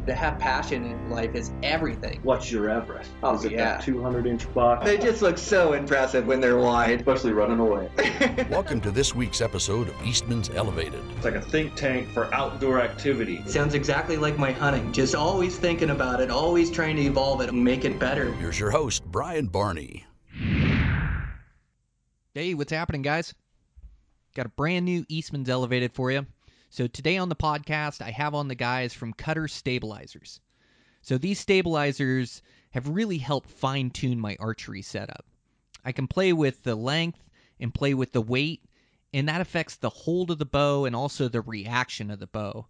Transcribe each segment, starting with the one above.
To have passion in life is everything. What's your Everest? Oh, Is it yeah. that 200-inch buck? They just look so impressive when they're wide. Especially running away. Welcome to this week's episode of Eastmans Elevated. It's like a think tank for outdoor activity. Sounds exactly like my hunting. Just always thinking about it, always trying to evolve it and make it better. Here's your host, Brian Barney. Hey, what's happening, guys? Got a brand new Eastmans Elevated for you. So today on the podcast, I have on the guys from Cutter Stabilizers. So these stabilizers have really helped fine-tune my archery setup. I can play with the length and play with the weight, and that affects the hold of the bow and also the reaction of the bow.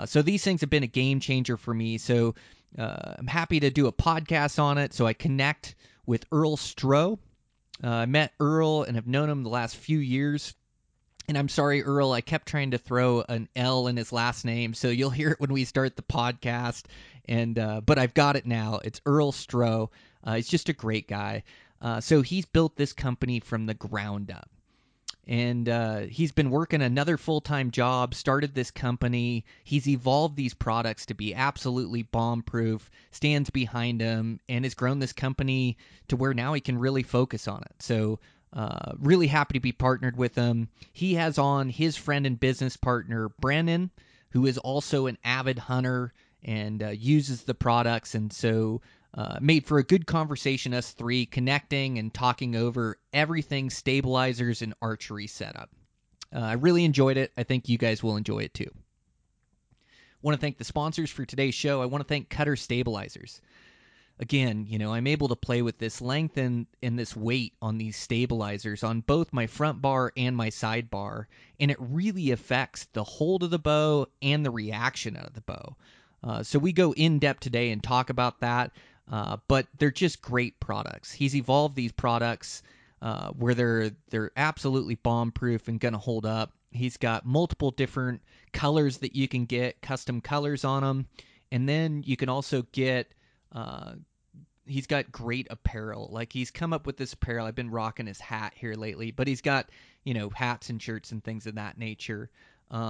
So these things have been a game changer for me. So I'm happy to do a podcast on it. So I connect with Earl Stroh. I met Earl and have known him the last few years. And I'm sorry, Earl, I kept trying to throw an L in his last name, so you'll hear it when we start the podcast. And but I've got it now. It's Earl Stroh. He's just a great guy. So he's built this company from the ground up. And he's been working another full-time job, started this company. He's evolved these products to be absolutely bomb-proof, stands behind him, and has grown this company to where now he can really focus on it. So really happy to be partnered with him. He has on his friend and business partner, Brandon, who is also an avid hunter and uses the products. And so made for a good conversation, us three, connecting and talking over everything stabilizers and archery setup. I really enjoyed it. I think you guys will enjoy it too. Want to thank the sponsors for today's show. I want to thank Cutter Stabilizers. Again, you know, I'm able to play with this length and this weight on these stabilizers on both my front bar and my sidebar, and it really affects the hold of the bow and the reaction of the bow. So we go in depth today and talk about that, but they're just great products. He's evolved these products where they're absolutely bomb-proof and going to hold up. He's got multiple different colors that you can get, custom colors on them, and then you can also get he's got great apparel. Like, he's come up with this apparel. I've been rocking his hat here lately, but he's got, you know, hats and shirts and things of that nature.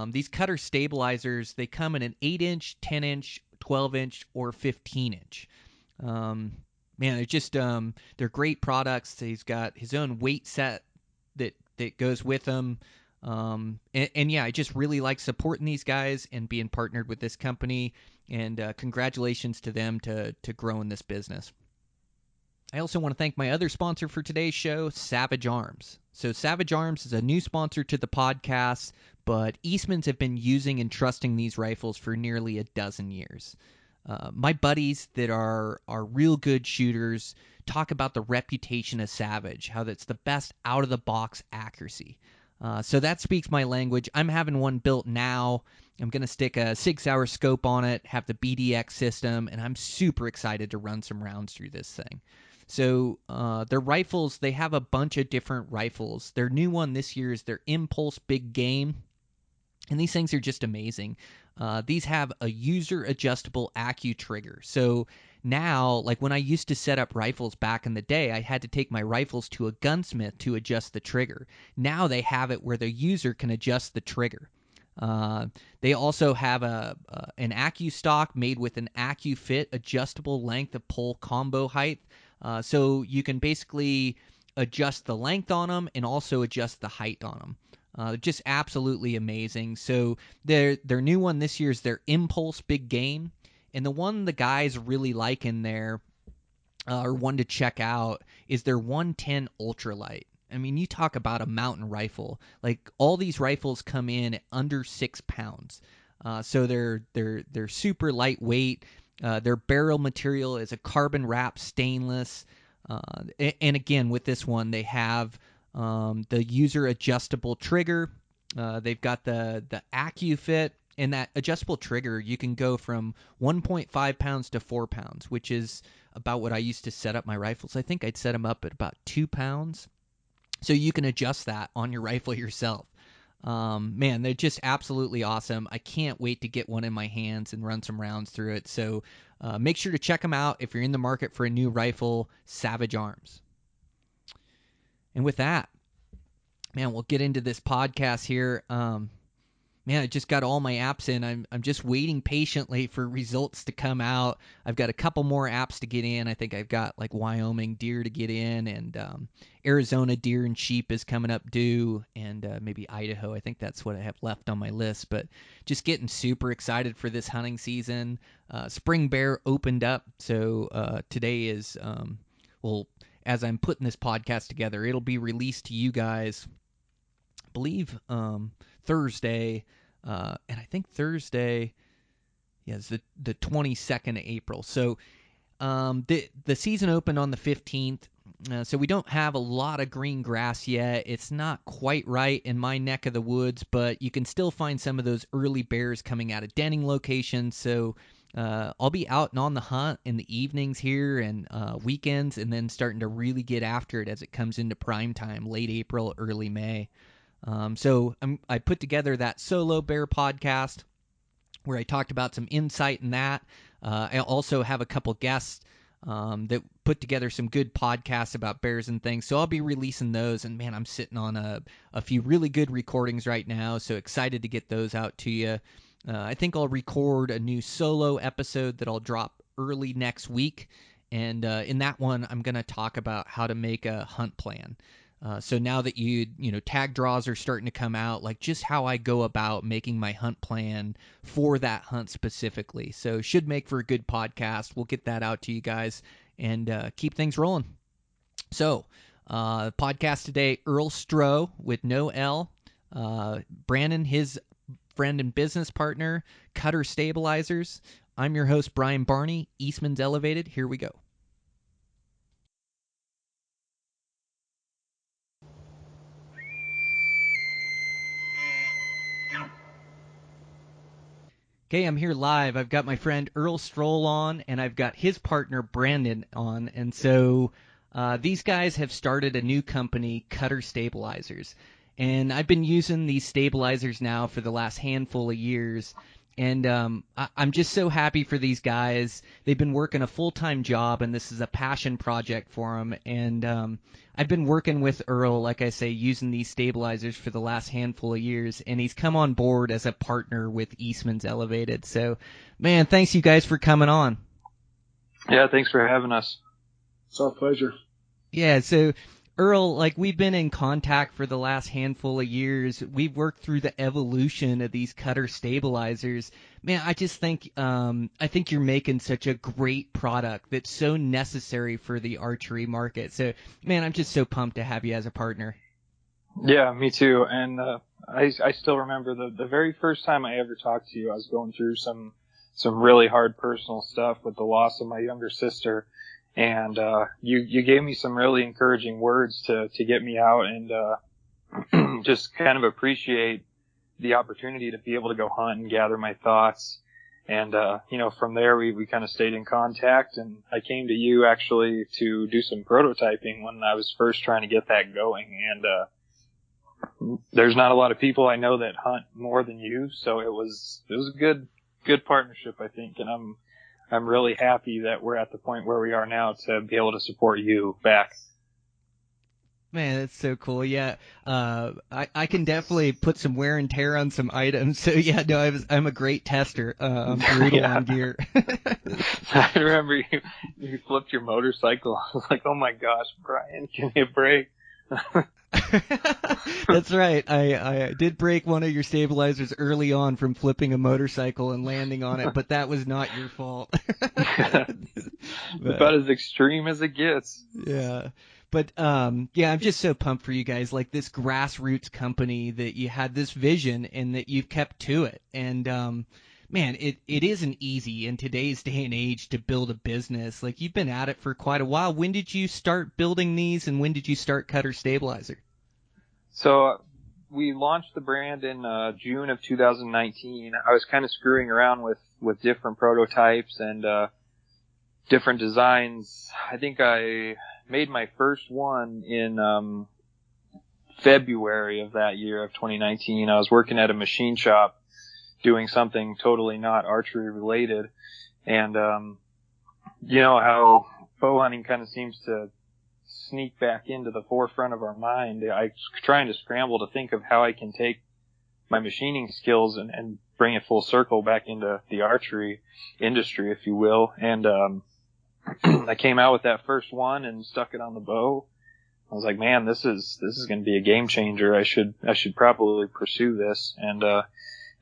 These Cutter Stabilizers, they come in an 8-inch, 10-inch, 12-inch, or 15-inch. Man, they're just, they're great products. He's got his own weight set that goes with them. And yeah, I just really like supporting these guys and being partnered with this company. And congratulations to them to growing this business. I also want to thank my other sponsor for today's show, Savage Arms. So Savage Arms is a new sponsor to the podcast, but Eastmans have been using and trusting these rifles for nearly a dozen years. My buddies that are real good shooters talk about the reputation of Savage, how that's the best out-of-the-box accuracy. So that speaks my language. I'm having one built now. I'm going to stick a 6-hour scope on it, have the BDX system, and I'm super excited to run some rounds through this thing. So their rifles, they have a bunch of different rifles. Their new one this year is their Impulse Big Game, and these things are just amazing. These have a user-adjustable Accu trigger. So now, like when I used to set up rifles back in the day, I had to take my rifles to a gunsmith to adjust the trigger. Now they have it where the user can adjust the trigger. They also have an Accu stock made with an Accu fit adjustable length of pull combo height. So you can basically adjust the length on them and also adjust the height on them. Just absolutely amazing. So their new one this year is their Impulse Big Game. And the one the guys really like in there, or one to check out, is their 110 Ultralight. I mean, you talk about a mountain rifle. Like, all these rifles come in at under 6 pounds. So they're super lightweight. Their barrel material is a carbon wrap stainless. And again, with this one, they have the user adjustable trigger. They've got the Accu fit. And that adjustable trigger, you can go from 1.5 pounds to 4 pounds, which is about what I used to set up my rifles. I think I'd set them up at about 2 pounds. So you can adjust that on your rifle yourself. Man, they're just absolutely awesome. I can't wait to get one in my hands and run some rounds through it. So make sure to check them out if you're in the market for a new rifle, Savage Arms. And with that, man, we'll get into this podcast here. man, I just got all my apps in. I'm just waiting patiently for results to come out. I've got a couple more apps to get in. I think I've got like Wyoming deer to get in, and Arizona deer and sheep is coming up due, and maybe Idaho. I think that's what I have left on my list. But just getting super excited for this hunting season. Spring bear opened up, so today is well, as I'm putting this podcast together, it'll be released to you guys, I believe, Thursday, and I think Thursday, is the 22nd of April. So the season opened on the 15th, so we don't have a lot of green grass yet. It's not quite right in my neck of the woods, but you can still find some of those early bears coming out of denning locations. So I'll be out and on the hunt in the evenings here and weekends, and then starting to really get after it as it comes into prime time, late April, early May. So I put together that solo bear podcast where I talked about some insight in that. I also have a couple guests that put together some good podcasts about bears and things. So I'll be releasing those. And man, I'm sitting on a few really good recordings right now. So excited to get those out to you. I think I'll record a new solo episode that I'll drop early next week. And in that one, I'm going to talk about how to make a hunt plan. So now that tag draws are starting to come out, like just how I go about making my hunt plan for that hunt specifically. So should make for a good podcast. We'll get that out to you guys and keep things rolling. So podcast today, Earl Stroh with no L. Brandon, his friend and business partner, Cutter Stabilizers. I'm your host, Brian Barney, Eastmans Elevated. Here we go. Okay, I'm here live. I've got my friend Earl Stroll on, and I've got his partner Brandon on. And so these guys have started a new company, Cutter Stabilizers. And I've been using these stabilizers now for the last handful of years. And I'm just so happy for these guys. They've been working a full-time job, and this is a passion project for them. And I've been working with Earl, like I say, using these stabilizers for the last handful of years, and he's come on board as a partner with Eastmans Elevated. So, man, thanks you guys for coming on. Yeah, thanks for having us. It's our pleasure. Yeah, so Earl, like we've been in contact for the last handful of years. We've worked through the evolution of these Cutter stabilizers. Man, I just think you're making such a great product that's so necessary for the archery market. So, man, I'm just so pumped to have you as a partner. Yeah, me too. And I still remember the very first time I ever talked to you. I was going through some really hard personal stuff with the loss of my younger sister. And you gave me some really encouraging words to get me out and just kind of appreciate the opportunity to be able to go hunt and gather my thoughts. And from there we kind of stayed in contact, and I came to you actually to do some prototyping when I was first trying to get that going. And there's not a lot of people I know that hunt more than you, so it was a good partnership, I think, and I'm really happy that we're at the point where we are now to be able to support you back. Man, that's so cool. Yeah, I can definitely put some wear and tear on some items. So yeah, no, I'm a great tester. I'm brutal on gear. I remember you flipped your motorcycle. I was like, oh my gosh, Brian, give me a break. That's right. I did break one of your stabilizers early on from flipping a motorcycle and landing on it, but that was not your fault. About as extreme as it gets. Yeah. But yeah, I'm just so pumped for you guys. Like this grassroots company that you had this vision and that you've kept to it. And man, it isn't easy in today's day and age to build a business. Like you've been at it for quite a while. When did you start building these, and when did you start Cutter Stabilizer? So we launched the brand in June of 2019. I was kind of screwing around with different prototypes and different designs. I think I made my first one in February of that year of 2019. I was working at a machine shop doing something totally not archery related. And you know how bow hunting kind of seems to sneak back into the forefront of our mind. I was trying to scramble to think of how I can take machining skills and bring it full circle back into the archery industry, if you will. And I came out with that first one and stuck it on the bow. I was like, man, this is going to be a game changer. I should probably pursue this. And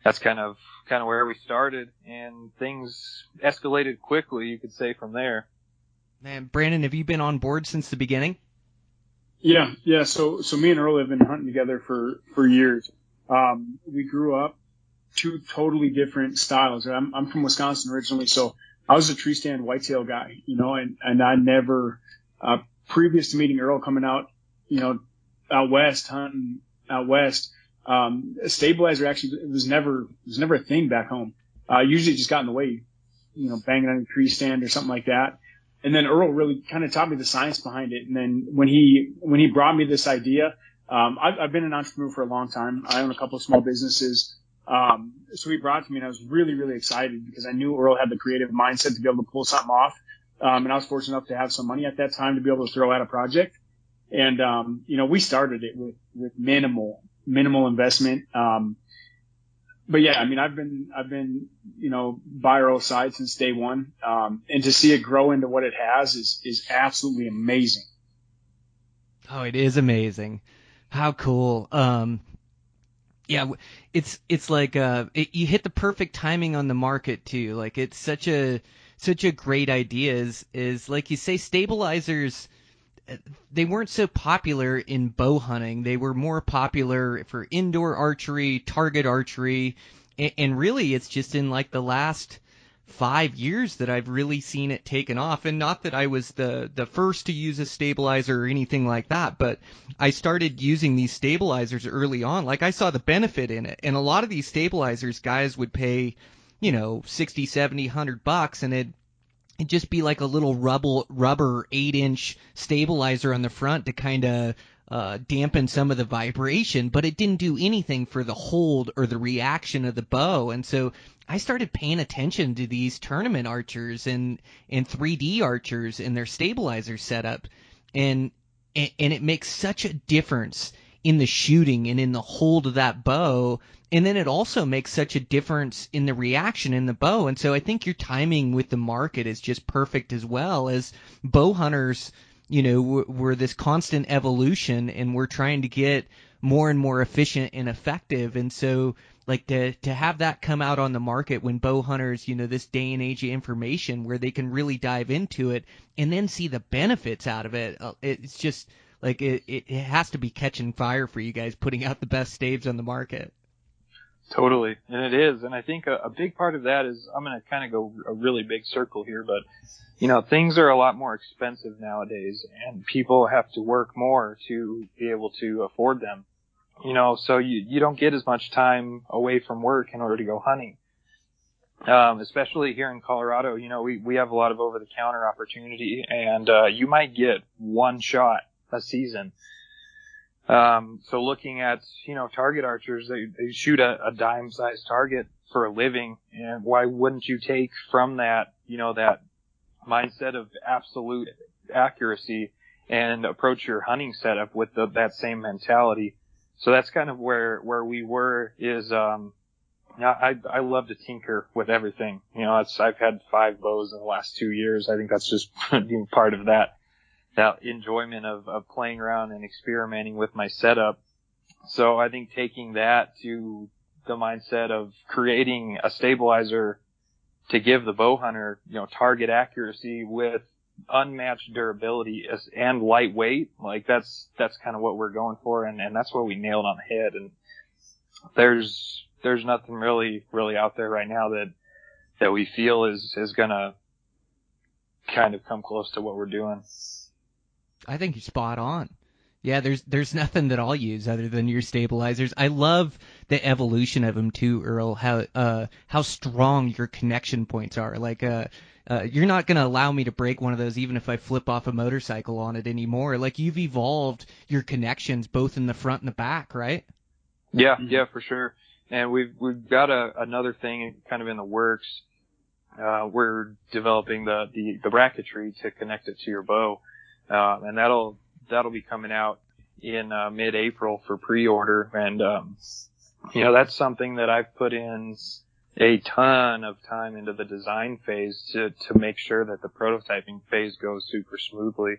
that's kind of where we started, and things escalated quickly, you could say, from there. Man, Brandon, have you been on board since the beginning? Yeah. So me and Earl have been hunting together for years. We grew up two totally different styles. I'm from Wisconsin originally, so I was a tree stand whitetail guy, and I never, previous to meeting Earl, coming out, out west, hunting out west, a stabilizer actually was never a thing back home. Usually just got in the way, banging on a tree stand or something like that. And then Earl really kind of taught me the science behind it. And then when he brought me this idea, I've been an entrepreneur for a long time. I own a couple of small businesses. So he brought it to me, and I was really, really excited because I knew Earl had the creative mindset to be able to pull something off. And I was fortunate enough to have some money at that time to be able to throw at a project. And, we started it with minimal investment. But yeah, I mean, I've been, by Earl's side since day one. And to see it grow into what it has is absolutely amazing. Oh, it is amazing. How cool. Yeah, it's like, you hit the perfect timing on the market too. Like, it's such a great idea is like you say, stabilizers, they weren't so popular in bow hunting. They were more popular for indoor archery, target archery, and really it's just in like the last 5 years that I've really seen it taken off. And not that I was the first to use a stabilizer or anything like that, but I started using these stabilizers early on. Like, I saw the benefit in it. And a lot of these stabilizers, guys would pay, $60, $70, $100, and it'd just be like a little rubber 8-inch stabilizer on the front to kind of dampen some of the vibration, but it didn't do anything for the hold or the reaction of the bow. And so I started paying attention to these tournament archers and 3D archers and their stabilizer setup, and it makes such a difference in the shooting and in the hold of that bow. And then it also makes such a difference in the reaction in the bow. And so I think your timing with the market is just perfect, as well as bow hunters, we're this constant evolution, and we're trying to get more and more efficient and effective. And so, like, to have that come out on the market when bow hunters, this day and age of information where they can really dive into it and then see the benefits out of it, it's just like it has to be catching fire for you guys, putting out the best staves on the market. Totally. And it is. And I think a big part of that is, I'm going to kind of go a really big circle here, but, things are a lot more expensive nowadays, and people have to work more to be able to afford them. So you don't get as much time away from work in order to go hunting. Especially here in Colorado, we have a lot of over-the-counter opportunity, and you might get one shot a season. So looking at, target archers, they shoot a dime-sized target for a living, and why wouldn't you take from that, that mindset of absolute accuracy and approach your hunting setup with that same mentality? So that's kind of where we were, is, I love to tinker with everything. I've had 5 bows in the last 2 years. I think that's just part of that enjoyment of playing around and experimenting with my setup. So I think taking that to the mindset of creating a stabilizer to give the bow hunter, target accuracy with unmatched durability and lightweight, like that's kind of what we're going for, and that's what we nailed on the head. And there's nothing really out there right now that we feel is gonna kind of come close to what we're doing. I think you're spot on. Yeah, there's nothing that I'll use other than your stabilizers. I love the evolution of them too, Earl. How strong your connection points are. Like, you're not gonna allow me to break one of those even if I flip off a motorcycle on it anymore. Like, you've evolved your connections both in the front and the back, right? Yeah, for sure. And we've got another thing kind of in the works. We're developing the bracketry to connect it to your bow, and that'll be coming out in mid-April for pre-order. And that's something that I've put in a ton of time into the design phase to make sure that the prototyping phase goes super smoothly.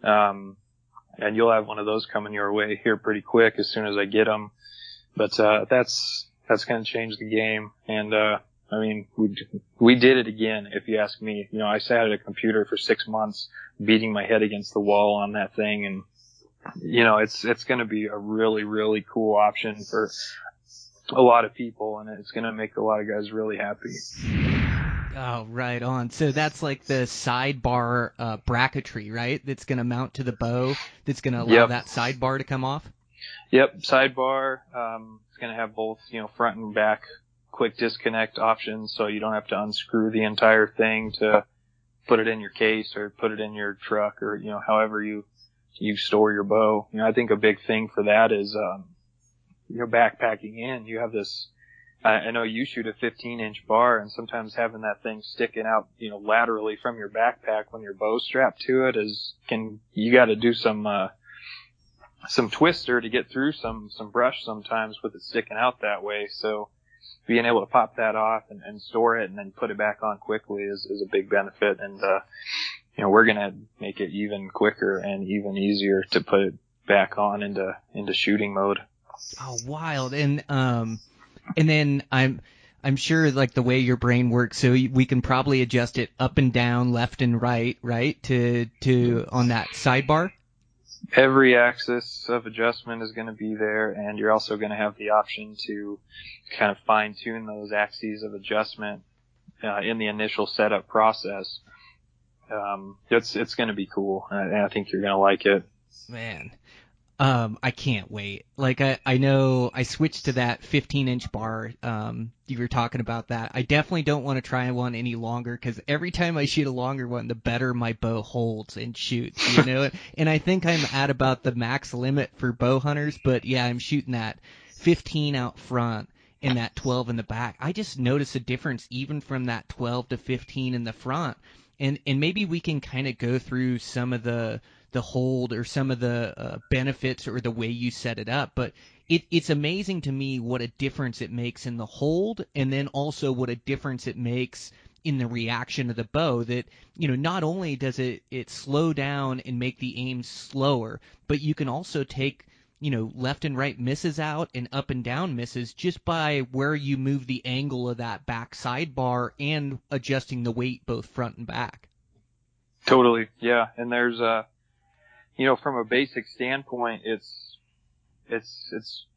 And you'll have one of those coming your way here pretty quick as soon as I get them. But that's going to change the game. And we did it again, if you ask me. I sat at a computer for 6 months beating my head against the wall on that thing, and it's going to be a really, really cool option for a lot of people, and it's going to make a lot of guys really happy. Oh, right on. So that's like the sidebar bracketry, right? That's going to mount to the bow. That's going to allow that sidebar to come off. Yep, sidebar. It's going to have both, front and back quick disconnect options, so you don't have to unscrew the entire thing to put it in your case or put it in your truck or however you store your bow. I think a big thing for that is backpacking in. You have this. I know you shoot a 15-inch bar, and sometimes having that thing sticking out, laterally from your backpack when your bow's strapped to it you got to do some twister to get through some brush sometimes with it sticking out that way. So being able to pop that off and store it and then put it back on quickly is a big benefit. And, we're going to make it even quicker and even easier to put it back on into shooting mode. Oh, wild. And then I'm sure like the way your brain works, so we can probably adjust it up and down, left and right, to on that sidebar. Every axis of adjustment is going to be there, and you're also going to have the option to kind of fine tune those axes of adjustment in the initial setup process. It's going to be cool, and I think you're going to like it. Man. I can't wait. Like, I know I switched to that 15-inch bar. You were talking about that. I definitely don't want to try one any longer, because every time I shoot a longer one, the better my bow holds and shoots, And I think I'm at about the max limit for bow hunters, but yeah, I'm shooting that 15 out front and that 12 in the back. I just notice a difference even from that 12 to 15 in the front. And maybe we can kind of go through some of the hold or some of the benefits or the way you set it up, but it's amazing to me what a difference it makes in the hold, and then also what a difference it makes in the reaction of the bow. That not only does it slow down and make the aim slower, but you can also take left and right misses out and up and down misses just by where you move the angle of that back sidebar and adjusting the weight both front and back. Totally, yeah. And there's from a basic standpoint, it's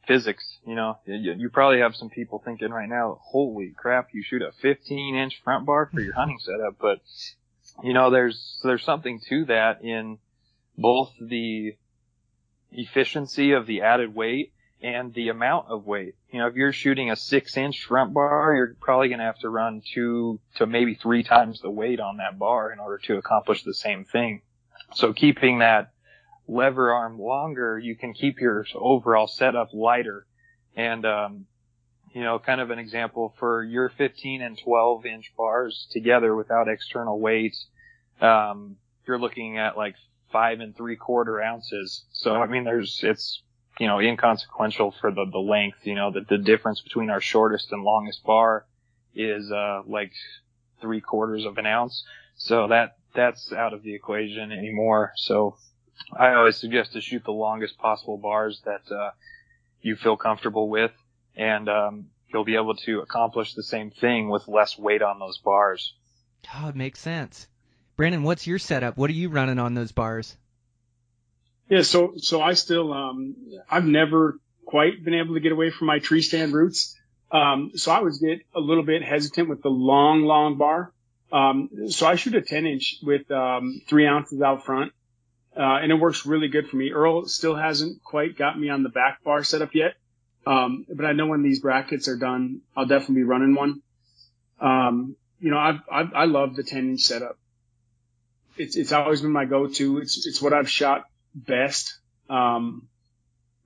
physics. You probably have some people thinking right now, holy crap, you shoot a 15-inch front bar for your hunting setup. But there's something to that in both the efficiency of the added weight and the amount of weight. If you're shooting a 6-inch front bar, you're probably going to have to run 2 to maybe 3 times the weight on that bar in order to accomplish the same thing. So keeping that lever arm longer, you can keep your overall setup lighter. And, kind of an example for your 15 and 12 inch bars together without external weight, you're looking at like 5 3/4 ounces. So, it's, inconsequential for the length, the difference between our shortest and longest bar is, like 3/4 of an ounce. So that's out of the equation anymore. So I always suggest to shoot the longest possible bars that you feel comfortable with, and you'll be able to accomplish the same thing with less weight on those bars. Oh, it makes sense. Brandon, what's your setup? What are you running on those bars? Yeah, so I still I've never quite been able to get away from my tree stand roots. So I always get a little bit hesitant with the long bar. So I shoot a 10-inch with 3 ounces out front. And it works really good for me. Earl still hasn't quite got me on the back bar setup yet. But I know when these brackets are done, I'll definitely be running one. I love the 10-inch setup. It's always been my go-to. It's what I've shot best. But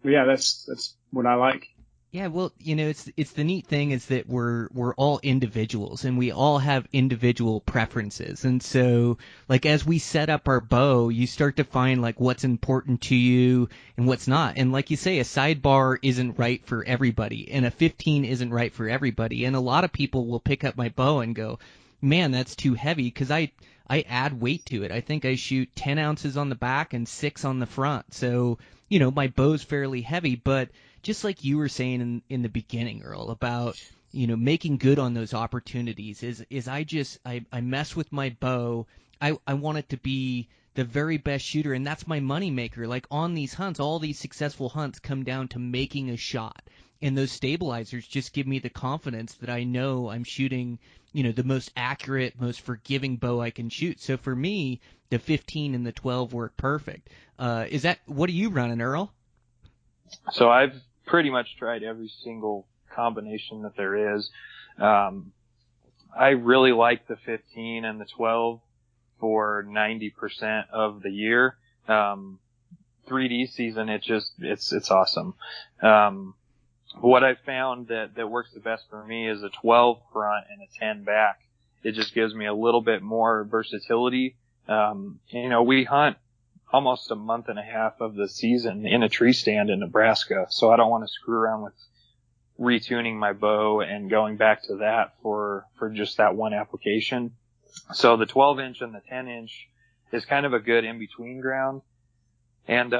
yeah, that's what I like. Yeah, well, it's the neat thing is that we're all individuals and we all have individual preferences. And so, like, as we set up our bow, you start to find like what's important to you and what's not. And like you say, a sidebar isn't right for everybody, and a 15 isn't right for everybody. And a lot of people will pick up my bow and go, "Man, that's too heavy," because I add weight to it. I think I shoot 10 ounces on the back and 6 on the front. So, my bow's fairly heavy, but just like you were saying in the beginning, Earl, about, making good on those opportunities is I mess with my bow. I want it to be the very best shooter, and that's my money maker. Like on these hunts, all these successful hunts come down to making a shot. And those stabilizers just give me the confidence that I know I'm shooting, the most accurate, most forgiving bow I can shoot. So for me, the 15 and the 12 work perfect. What are you running, Earl? So I've pretty much tried every single combination that there is. I really like the 15 and the 12 for 90% of the year. 3D season, it's awesome. What I found that works the best for me is a 12 front and a 10 back. It just gives me a little bit more versatility. We hunt almost a month and a half of the season in a tree stand in Nebraska, so I don't want to screw around with retuning my bow and going back to that for just that one application. So the 12 inch and the 10 inch is kind of a good in-between ground. And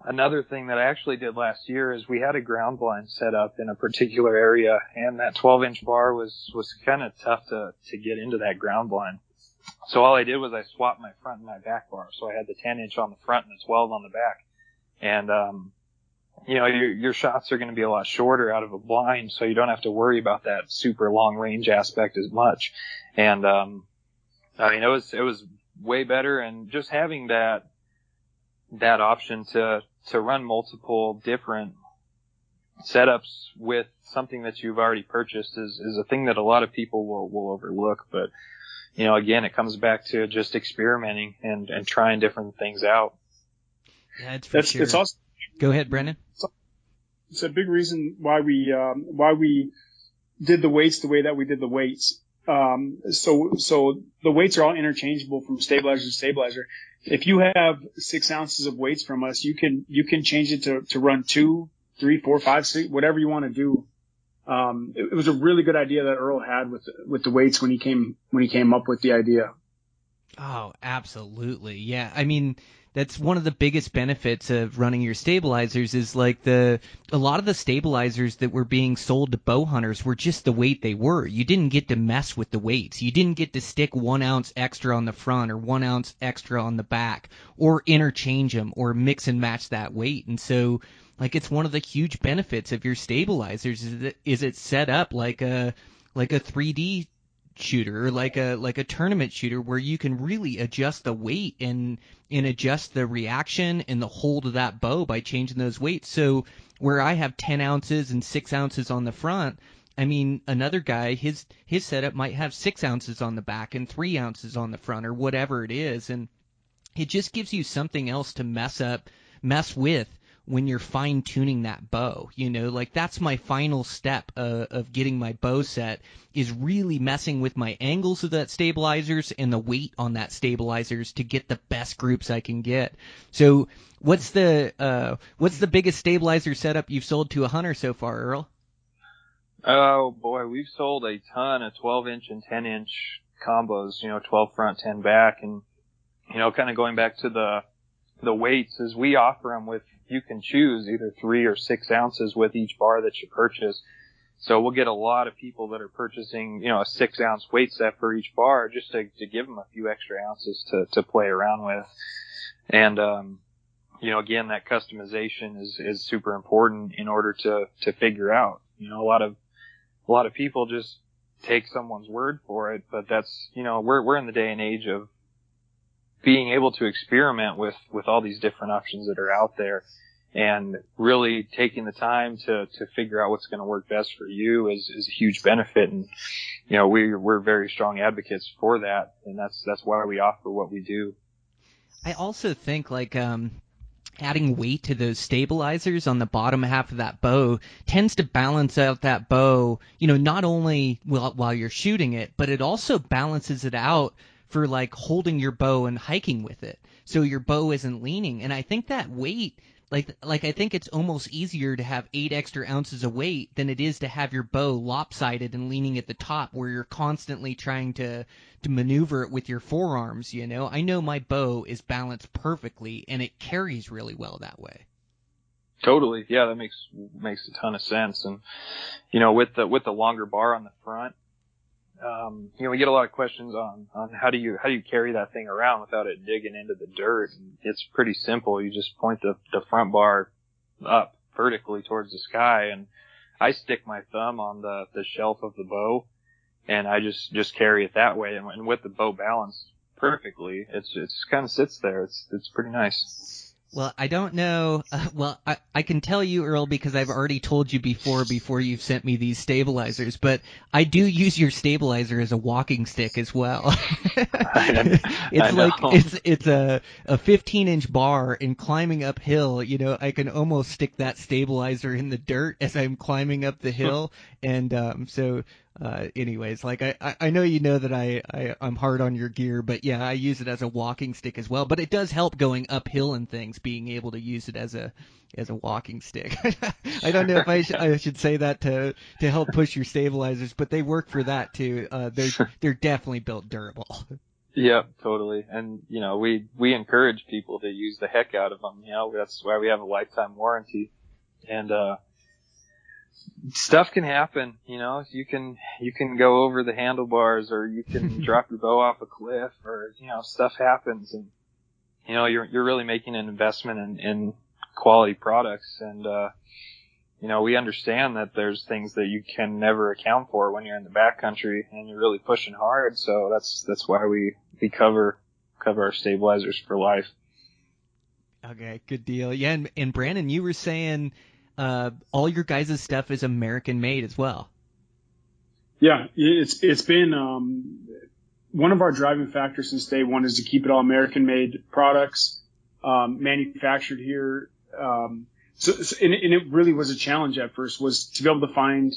another thing that I actually did last year is we had a ground blind set up in a particular area, and that 12 inch bar was kind of tough to get into that ground blind. So all I did was I swapped my front and my back bar. So I had the 10 inch on the front and the 12 on the back. And, your shots are going to be a lot shorter out of a blind, so you don't have to worry about that super long range aspect as much. And, it was way better. And just having that option to run multiple different setups with something that you've already purchased is a thing that a lot of people will overlook. But, again, it comes back to just experimenting and trying different things out. Yeah, sure. It's also, go ahead, Brandon. It's a big reason why we did the weights the way that we did the weights. So the weights are all interchangeable from stabilizer to stabilizer. If you have 6 ounces of weights from us, you can change it to run 2, 3, 4, 5, 6, whatever you want to do. It was a really good idea that Earl had with the weights when he came up with the idea. Oh, absolutely. Yeah. I mean, that's one of the biggest benefits of running your stabilizers is like a lot of the stabilizers that were being sold to bow hunters were just the weight they were. You didn't get to mess with the weights. You didn't get to stick 1 ounce extra on the front or 1 ounce extra on the back or interchange them or mix and match that weight. And so, like, it's one of the huge benefits of your stabilizers is it's set up like a 3D shooter or like a tournament shooter where you can really adjust the weight and adjust the reaction and the hold of that bow by changing those weights. So where I have 10 ounces and 6 ounces on the front, I mean, another guy, his setup might have 6 ounces on the back and 3 ounces on the front or whatever it is. And it just gives you something else to mess with when you're fine-tuning that bow. Like that's my final step of getting my bow set is really messing with my angles of that stabilizers and the weight on that stabilizers to get the best groups I can get. So what's the biggest stabilizer setup you've sold to a hunter so far, Earl? Oh boy, we've sold a ton of 12 inch and 10 inch combos, 12 front, 10 back. And, kind of going back to the weights is we offer them with, you can choose either 3 or 6 ounces with each bar that you purchase. So we'll get a lot of people that are purchasing, a 6 ounce weight set for each bar just to give them a few extra ounces to play around with. And, again, that customization is super important in order to figure out, a lot of people just take someone's word for it, but that's, we're in the day and age of being able to experiment with all these different options that are out there and really taking the time to figure out what's going to work best for you is a huge benefit. And, we're very strong advocates for that. And that's why we offer what we do. I also think adding weight to those stabilizers on the bottom half of that bow tends to balance out that bow, not only while you're shooting it, but it also balances it out for like holding your bow and hiking with it. So your bow isn't leaning. And I think that weight, like I think it's almost easier to have 8 extra ounces of weight than it is to have your bow lopsided and leaning at the top where you're constantly trying to maneuver it with your forearms, I know my bow is balanced perfectly and it carries really well that way. Totally. Yeah, that makes a ton of sense. And, with the longer bar on the front, we get a lot of questions on how do you carry that thing around without it digging into the dirt. And it's pretty simple. You just point the front bar up vertically towards the sky, and I stick my thumb on the shelf of the bow, and I just carry it that way. And with the bow balanced perfectly, it's kind of sits there. It's pretty nice. Well, I don't know. I can tell you, Earl, because I've already told you before you've sent me these stabilizers, but I do use your stabilizer as a walking stick as well. It's a 15-inch bar, and climbing uphill, I can almost stick that stabilizer in the dirt as I'm climbing up the hill. And anyways, like I know that I'm hard on your gear, but yeah, I use it as a walking stick as well. But it does help going uphill and things, being able to use it as a walking stick. I don't know if I should say that to help push your stabilizers, but they work for that too. They're definitely built durable. Yeah, totally. And we encourage people to use the heck out of them. That's why we have a lifetime warranty. And stuff can happen, you can go over the handlebars, or you can drop your bow off a cliff, or, stuff happens, and, you're really making an investment in quality products. And, we understand that there's things that you can never account for when you're in the backcountry and you're really pushing hard. So that's why we cover our stabilizers for life. Okay, good deal. Yeah. And Brandon, you were saying, all your guys' stuff is American made as well. Yeah, it's been one of our driving factors since day one is to keep it all American made products, manufactured here. And it really was a challenge at first, was to be able to find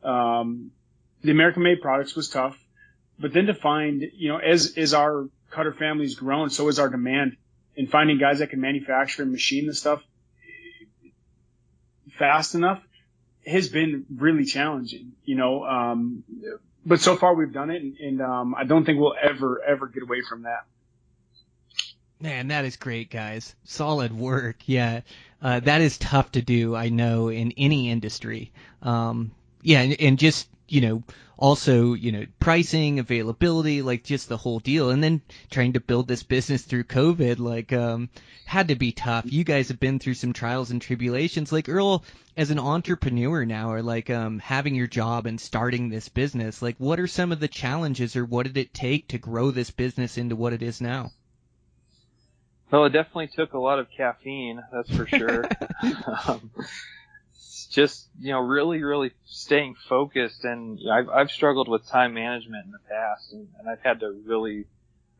the American made products was tough, but then to find, as our cutter family's grown, so is our demand, and finding guys that can manufacture and machine the stuff fast enough has been really challenging, but so far we've done it, and I don't think we'll ever get away from that. Man, that is great, guys. Solid work. Yeah, that is tough to do, I know, in any industry. Yeah, and just, also, pricing, availability, like just the whole deal. And then trying to build this business through COVID, like, had to be tough. You guys have been through some trials and tribulations. Like, Earl, as an entrepreneur now, or like having your job and starting this business, like, what are some of the challenges, or what did it take to grow this business into what it is now? Well, it definitely took a lot of caffeine, that's for sure. Just, really, really staying focused. And I've struggled with time management in the past, and I've had to really,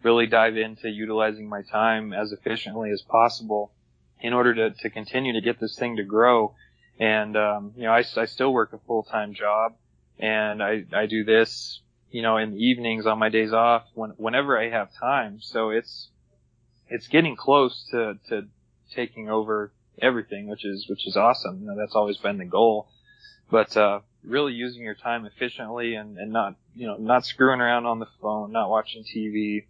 really dive into utilizing my time as efficiently as possible in order to continue to get this thing to grow. And, I still work a full-time job, and I do this, in the evenings on my days off whenever I have time. So it's getting close to taking over everything, which is awesome. That's always been the goal. But really using your time efficiently and not screwing around on the phone, not watching TV.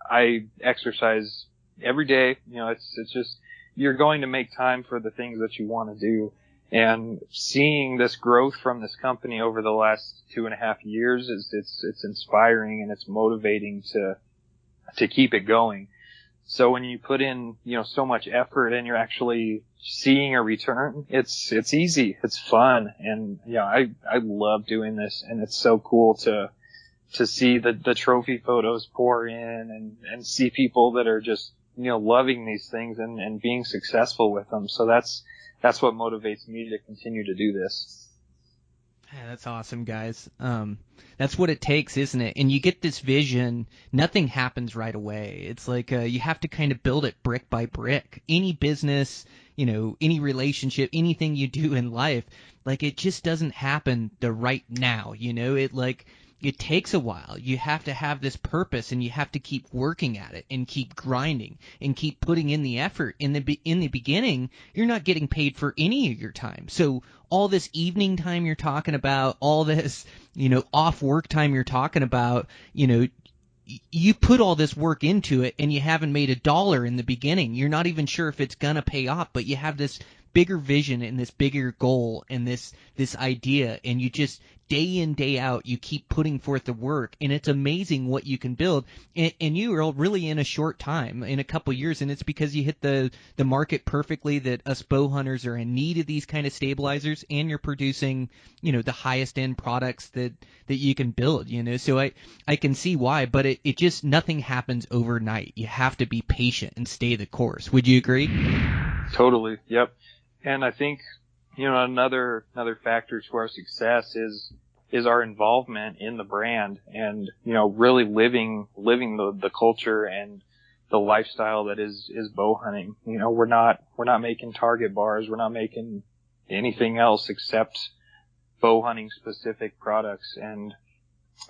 I exercise every day. It's just you're going to make time for the things that you want to do. And seeing this growth from this company over the last 2.5 years it's inspiring, and it's motivating to keep it going. So when you put in, so much effort and you're actually seeing a return, it's easy, it's fun. And I love doing this, and it's so cool to see the trophy photos pour in and see people that are just, loving these things and being successful with them. So that's what motivates me to continue to do this. Yeah, that's awesome, guys. That's what it takes, isn't it? And you get this vision. Nothing happens right away. It's like you have to kind of build it brick by brick. Any business, any relationship, anything you do in life, like it just doesn't happen the right now. It takes a while. You have to have this purpose, and you have to keep working at it and keep grinding and keep putting in the effort. In the beginning, you're not getting paid for any of your time. So all this evening time you're talking about, all this, off work time you're talking about, you put all this work into it and you haven't made $1 in the beginning. You're not even sure if it's going to pay off, but you have this bigger vision and this bigger goal and this idea, and you just day in, day out, you keep putting forth the work, and it's amazing what you can build. And you, Earl, really in a short time, in a couple years, and it's because you hit the market perfectly, that us bow hunters are in need of these kind of stabilizers, and you're producing, the highest end products that you can build, So I can see why, but it just, nothing happens overnight. You have to be patient and stay the course. Would you agree? Totally. Yep. And I think, another factor to our success is our involvement in the brand, and, really living the culture and the lifestyle that is bow hunting. We're not making target bars. We're not making anything else except bow hunting specific products. And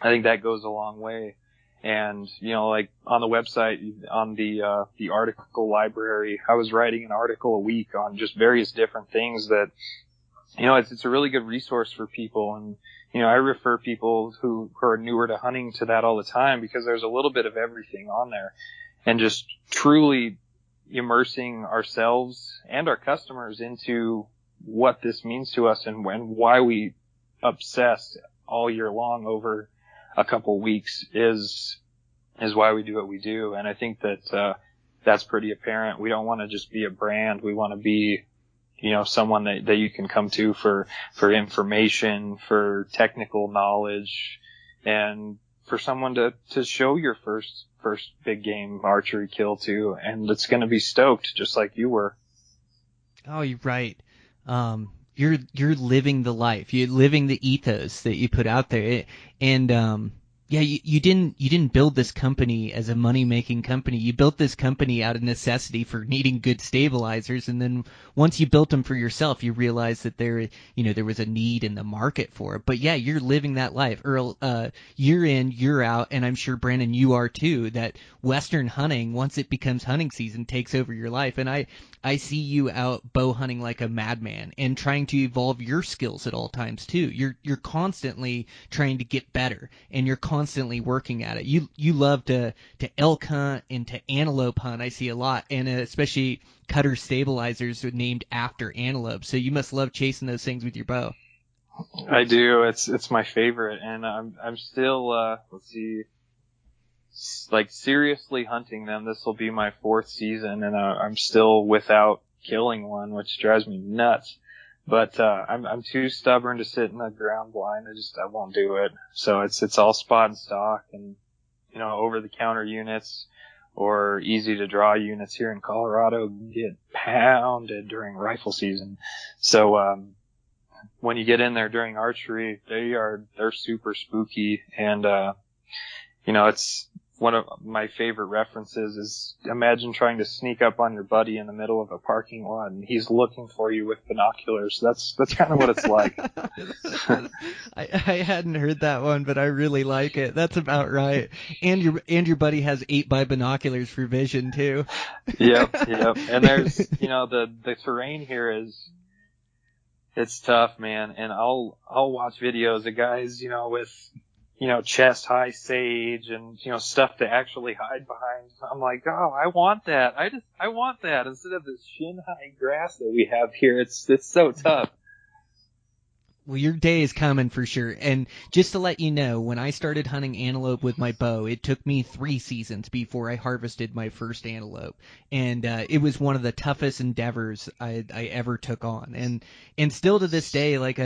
I think that goes a long way. And, like on the website, on the article library, I was writing an article a week on just various different things that, it's a really good resource for people. And, I refer people who are newer to hunting to that all the time, because there's a little bit of everything on there, and just truly immersing ourselves and our customers into what this means to us and why we obsess all year long over a couple weeks is why we do what we do. And I think that that's pretty apparent. We don't want to just be a brand. We want to be, someone that you can come to for information, for technical knowledge, and for someone to show your first big game archery kill to, and it's going to be stoked just like you were. Oh, you're right. You're living the life. You're living the ethos that you put out there. And you didn't build this company as a money-making company. You built this company out of necessity for needing good stabilizers, and then once you built them for yourself, you realized that there was a need in the market for it. But yeah, you're living that life, Earl. Year in, year out, and I'm sure Brandon, you are too. That Western hunting, once it becomes hunting season, takes over your life, and I see you out bow hunting like a madman and trying to evolve your skills at all times too. You're constantly trying to get better, and you're constantly working at it. You love to elk hunt and to antelope hunt. I see a lot, and especially cutter stabilizers are named after antelope. So you must love chasing those things with your bow. I do. It's my favorite, and I'm still let's see, like seriously hunting them. This will be my 4th season, and I'm still without killing one, which drives me nuts. But I'm too stubborn to sit in the ground blind. I won't do it. So it's all spot and stock, and over the counter units or easy to draw units here in Colorado get pounded during rifle season. So when you get in there during archery, they're super spooky, and it's one of my favorite references is, imagine trying to sneak up on your buddy in the middle of a parking lot and he's looking for you with binoculars. That's kind of what it's like. I hadn't heard that one, but I really like it. That's about right. And your buddy has 8x binoculars for vision too. Yep. And there's, the terrain here it's tough, man. And I'll watch videos of guys, with, chest high sage and, stuff to actually hide behind. I'm like, oh, I want that. I want that instead of this shin high grass that we have here. It's so tough. Well, your day is coming for sure. And just to let you know, when I started hunting antelope with my bow, it took me 3 seasons before I harvested my first antelope. And it was one of the toughest endeavors I ever took on. And still to this day, like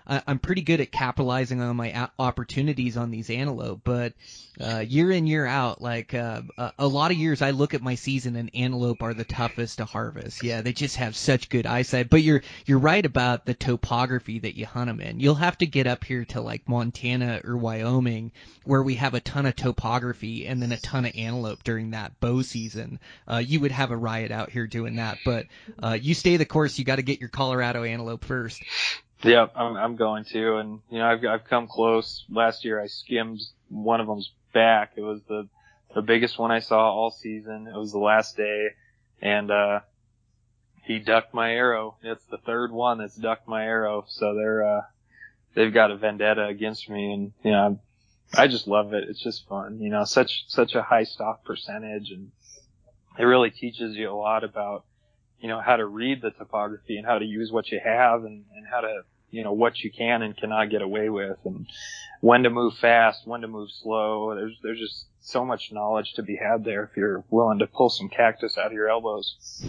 I'm pretty good at capitalizing on my opportunities on these antelope, but year in, year out, like a lot of years I look at my season and antelope are the toughest to harvest. Yeah, they just have such good eyesight. But you're right about the topography that you hunt them in. You'll have to get up here to like Montana or Wyoming where we have a ton of topography and then a ton of antelope during that bow season. You would have a riot out here doing that. But you stay the course. You got to get your Colorado antelope first. Yeah, I'm going to, and I've come close. Last year I skimmed one of them's back. It was the biggest one I saw all season. It was the last day, and he ducked my arrow. It's the third one that's ducked my arrow, so they've got a vendetta against me, and I just love it. It's just fun, such a high stock percentage, and it really teaches you a lot about how to read the topography and how to use what you have and how to, what you can and cannot get away with and when to move fast, when to move slow. There's just so much knowledge to be had there if you're willing to pull some cactus out of your elbows.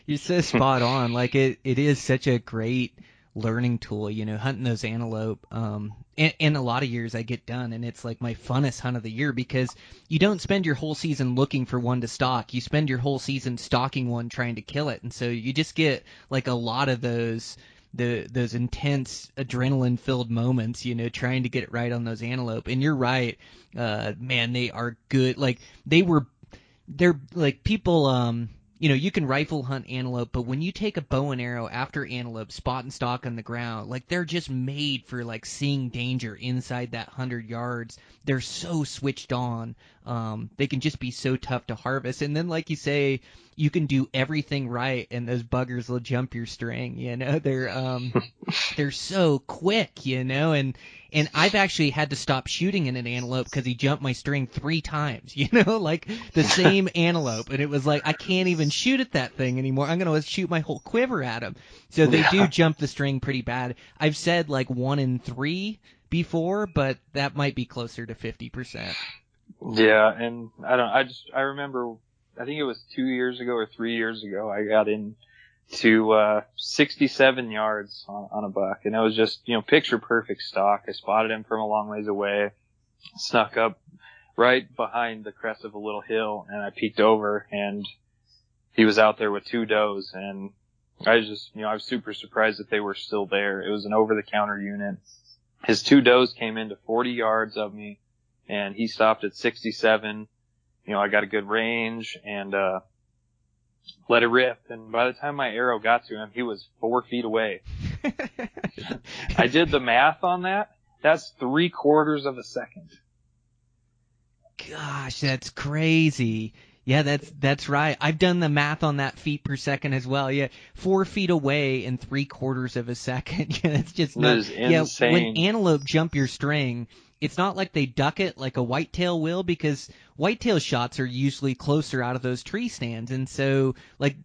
You're so spot on. Like it is such a great learning tool, hunting those antelope. And a lot of years I get done and it's like my funnest hunt of the year because you don't spend your whole season looking for one to stalk. You spend your whole season stalking one trying to kill it. And so you just get like a lot of those intense adrenaline filled moments, trying to get it right on those antelope. And you're right. Man, they are good. Like they're like people, you can rifle hunt antelope, but when you take a bow and arrow after antelope, spot and stalk on the ground, like they're just made for like seeing danger inside that 100 yards. They're so switched on. They can just be so tough to harvest. And then, like you say, you can do everything right, and those buggers will jump your string. They're so quick, and I've actually had to stop shooting in an antelope because he jumped my string 3 times, like the same antelope. And it was like, I can't even shoot at that thing anymore. I'm going to shoot my whole quiver at him. So they do jump the string pretty bad. I've said like 1 in 3 before, but that might be closer to 50%. Yeah. And I remember, I think it was 2 years ago or 3 years ago, I got into 67 yards on a buck, and it was just, picture perfect stalk. I spotted him from a long ways away, snuck up right behind the crest of a little hill, and I peeked over, and he was out there with 2 does, and I was super surprised that they were still there. It was an over-the-counter unit. His 2 does came into 40 yards of me, and he stopped at 67. I got a good range, and let it rip, and by the time my arrow got to him, he was 4 feet away. I did the math on that. That's 3/4 of a second. Gosh, that's crazy. Yeah, that's right. I've done the math on that feet per second as well. Yeah, 4 feet away in 3/4 of a second. Yeah, that's just that is insane. When antelope jump your string, it's not like they duck it like a whitetail will, because whitetail shots are usually closer out of those tree stands, and so like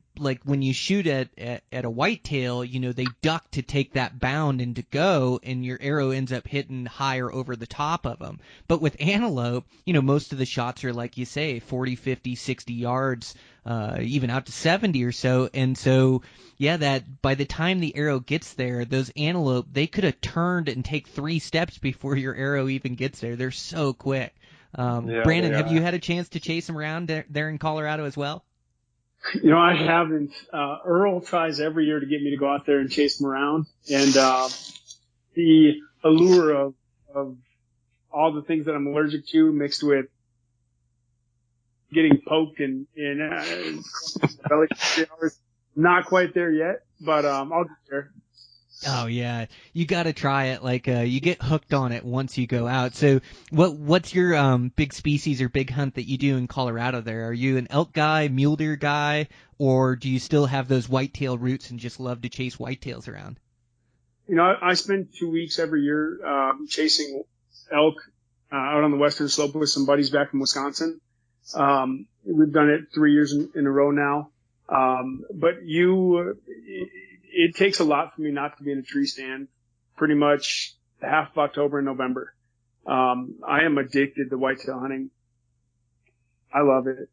when you shoot at a whitetail, they duck to take that bound and to go, and your arrow ends up hitting higher over the top of them. But with antelope, most of the shots are, like you say, 40, 50, 60 yards, even out to 70 or so. And so, yeah, that by the time the arrow gets there, those antelope, they could have turned and take 3 steps before your arrow even gets there. They're so quick. Brandon, have you had a chance to chase them around there in Colorado as well? I haven't. Earl tries every year to get me to go out there and chase them around. And the allure of all the things that I'm allergic to mixed with getting poked in belly 3 hours, not quite there yet, but I'll get there. Oh yeah, you got to try it. Like you get hooked on it once you go out. So what's your big species or big hunt that you do in Colorado there? Are you an elk guy, mule deer guy, or do you still have those whitetail roots and just love to chase whitetails around? I spend 2 weeks every year chasing elk out on the western slope with some buddies back from Wisconsin. We've done it 3 years in a row now. But it takes a lot for me not to be in a tree stand pretty much half of October and November. I am addicted to whitetail hunting. I love it.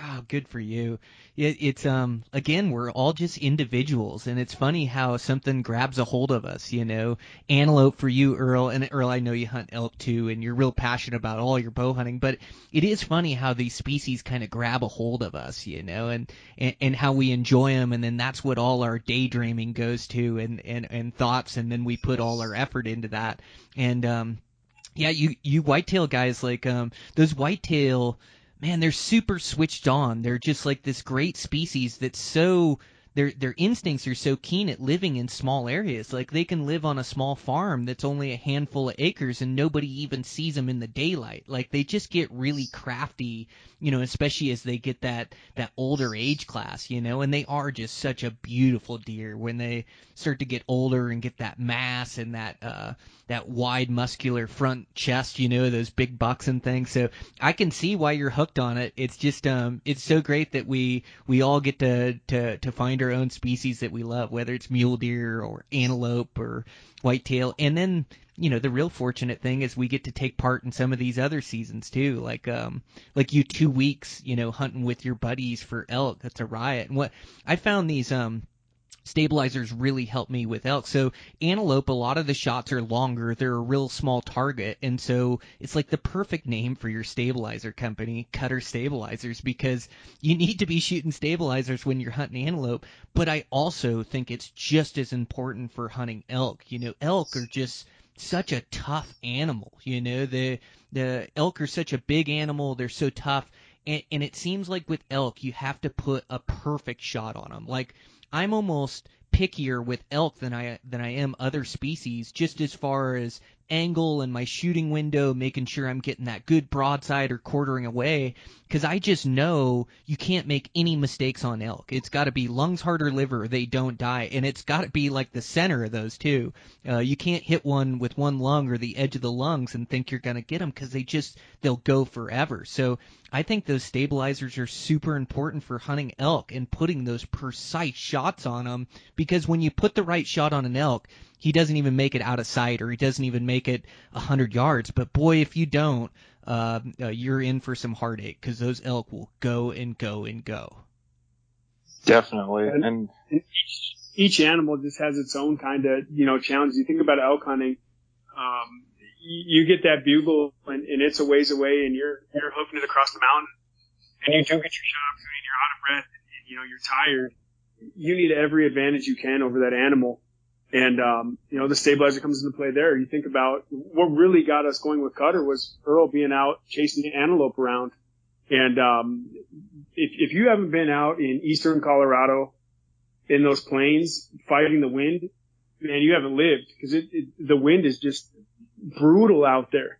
Oh, good for you. It's again, we're all just individuals, and it's funny how something grabs a hold of us, you know. Antelope for you, Earl, and Earl, I know you hunt elk too, and you're real passionate about all your bow hunting, but it is funny how these species kind of grab a hold of us, you know, and how we enjoy them, and then that's what all our daydreaming goes to, and thoughts, and then we put all our effort into that. And yeah, you whitetail guys, like those whitetail, man, they're super switched on. They're just like this great species that's so their instincts are so keen at living in small areas. Like they can live on a small farm that's only a handful of acres and nobody even sees them in the daylight. Like they just get really crafty, you know, especially as they get that older age class, you know, and they are just such a beautiful deer when they start to get older and get that mass and that wide muscular front chest, you know, those big bucks and things. So I can see why you're hooked on it. It's just it's so great that we all get to find our own species that we love, whether it's mule deer or antelope or whitetail. And then, you know, the real fortunate thing is we get to take part in some of these other seasons too, like you 2 weeks, you know, hunting with your buddies for elk. That's a riot. And what I found, these stabilizers really help me with elk. So antelope, a lot of the shots are longer. They're a real small target, and so it's like the perfect name for your stabilizer company, Cutter Stabilizers, because you need to be shooting stabilizers when you're hunting antelope. But I also think it's just as important for hunting elk. You know, elk are just such a tough animal. You know, the elk are such a big animal. They're so tough. And it seems like with elk, you have to put a perfect shot on them. Like, I'm almost pickier with elk than I am other species, just as far as angle and my shooting window, making sure I'm getting that good broadside or quartering away, because I just know you can't make any mistakes on elk. It's got to be lungs, heart, or liver, or they don't die, and it's got to be like the center of those too. You can't hit one with one lung or the edge of the lungs and think you're going to get them, because they'll go forever. So I think those stabilizers are super important for hunting elk and putting those precise shots on them, because when you put the right shot on an elk, he doesn't even make it out of sight, or he doesn't even make it 100 yards. But boy, if you don't, you're in for some heartache, because those elk will go and go and go. Definitely. And each animal just has its own kind of, you know, challenge. You think about elk hunting, you get that bugle and it's a ways away, and you're hoofing it across the mountain, and you do get your shot up to it, and you're out of breath, and you know, you're tired. You need every advantage you can over that animal. And, you know, the stabilizer comes into play there. You think about what really got us going with Cutter was Earl being out chasing the antelope around. And, if you haven't been out in eastern Colorado in those plains fighting the wind, man, you haven't lived, because the wind is just brutal out there.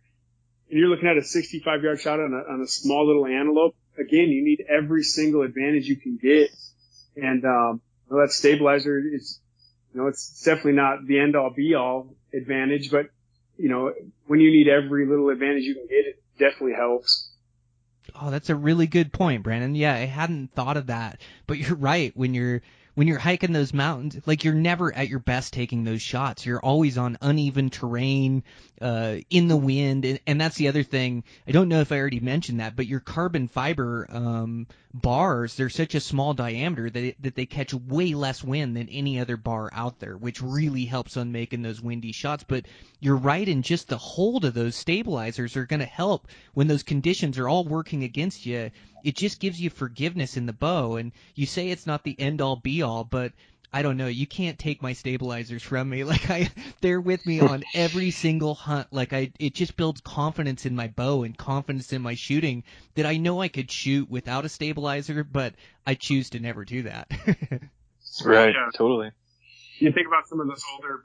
And you're looking at a 65-yard shot on a small little antelope. Again, you need every single advantage you can get. And, that stabilizer is, you know, it's definitely not the end-all be-all advantage, but, you know, when you need every little advantage you can get, it definitely helps. Oh, that's a really good point, Brandon. Yeah, I hadn't thought of that, but you're right. When you're hiking those mountains, like, you're never at your best taking those shots. You're always on uneven terrain, in the wind, and that's the other thing. I don't know if I already mentioned that, but your carbon fiber bars, they're such a small diameter that they catch way less wind than any other bar out there, which really helps on making those windy shots. But you're right, in just the hold of those stabilizers are going to help when those conditions are all working against you. It just gives you forgiveness in the bow. And you say it's not the end all be all, but I don't know. You can't take my stabilizers from me. Like, they're with me on every single hunt. Like, it just builds confidence in my bow and confidence in my shooting that I know I could shoot without a stabilizer, but I choose to never do that. Right. Yeah. Totally. You think about some of those older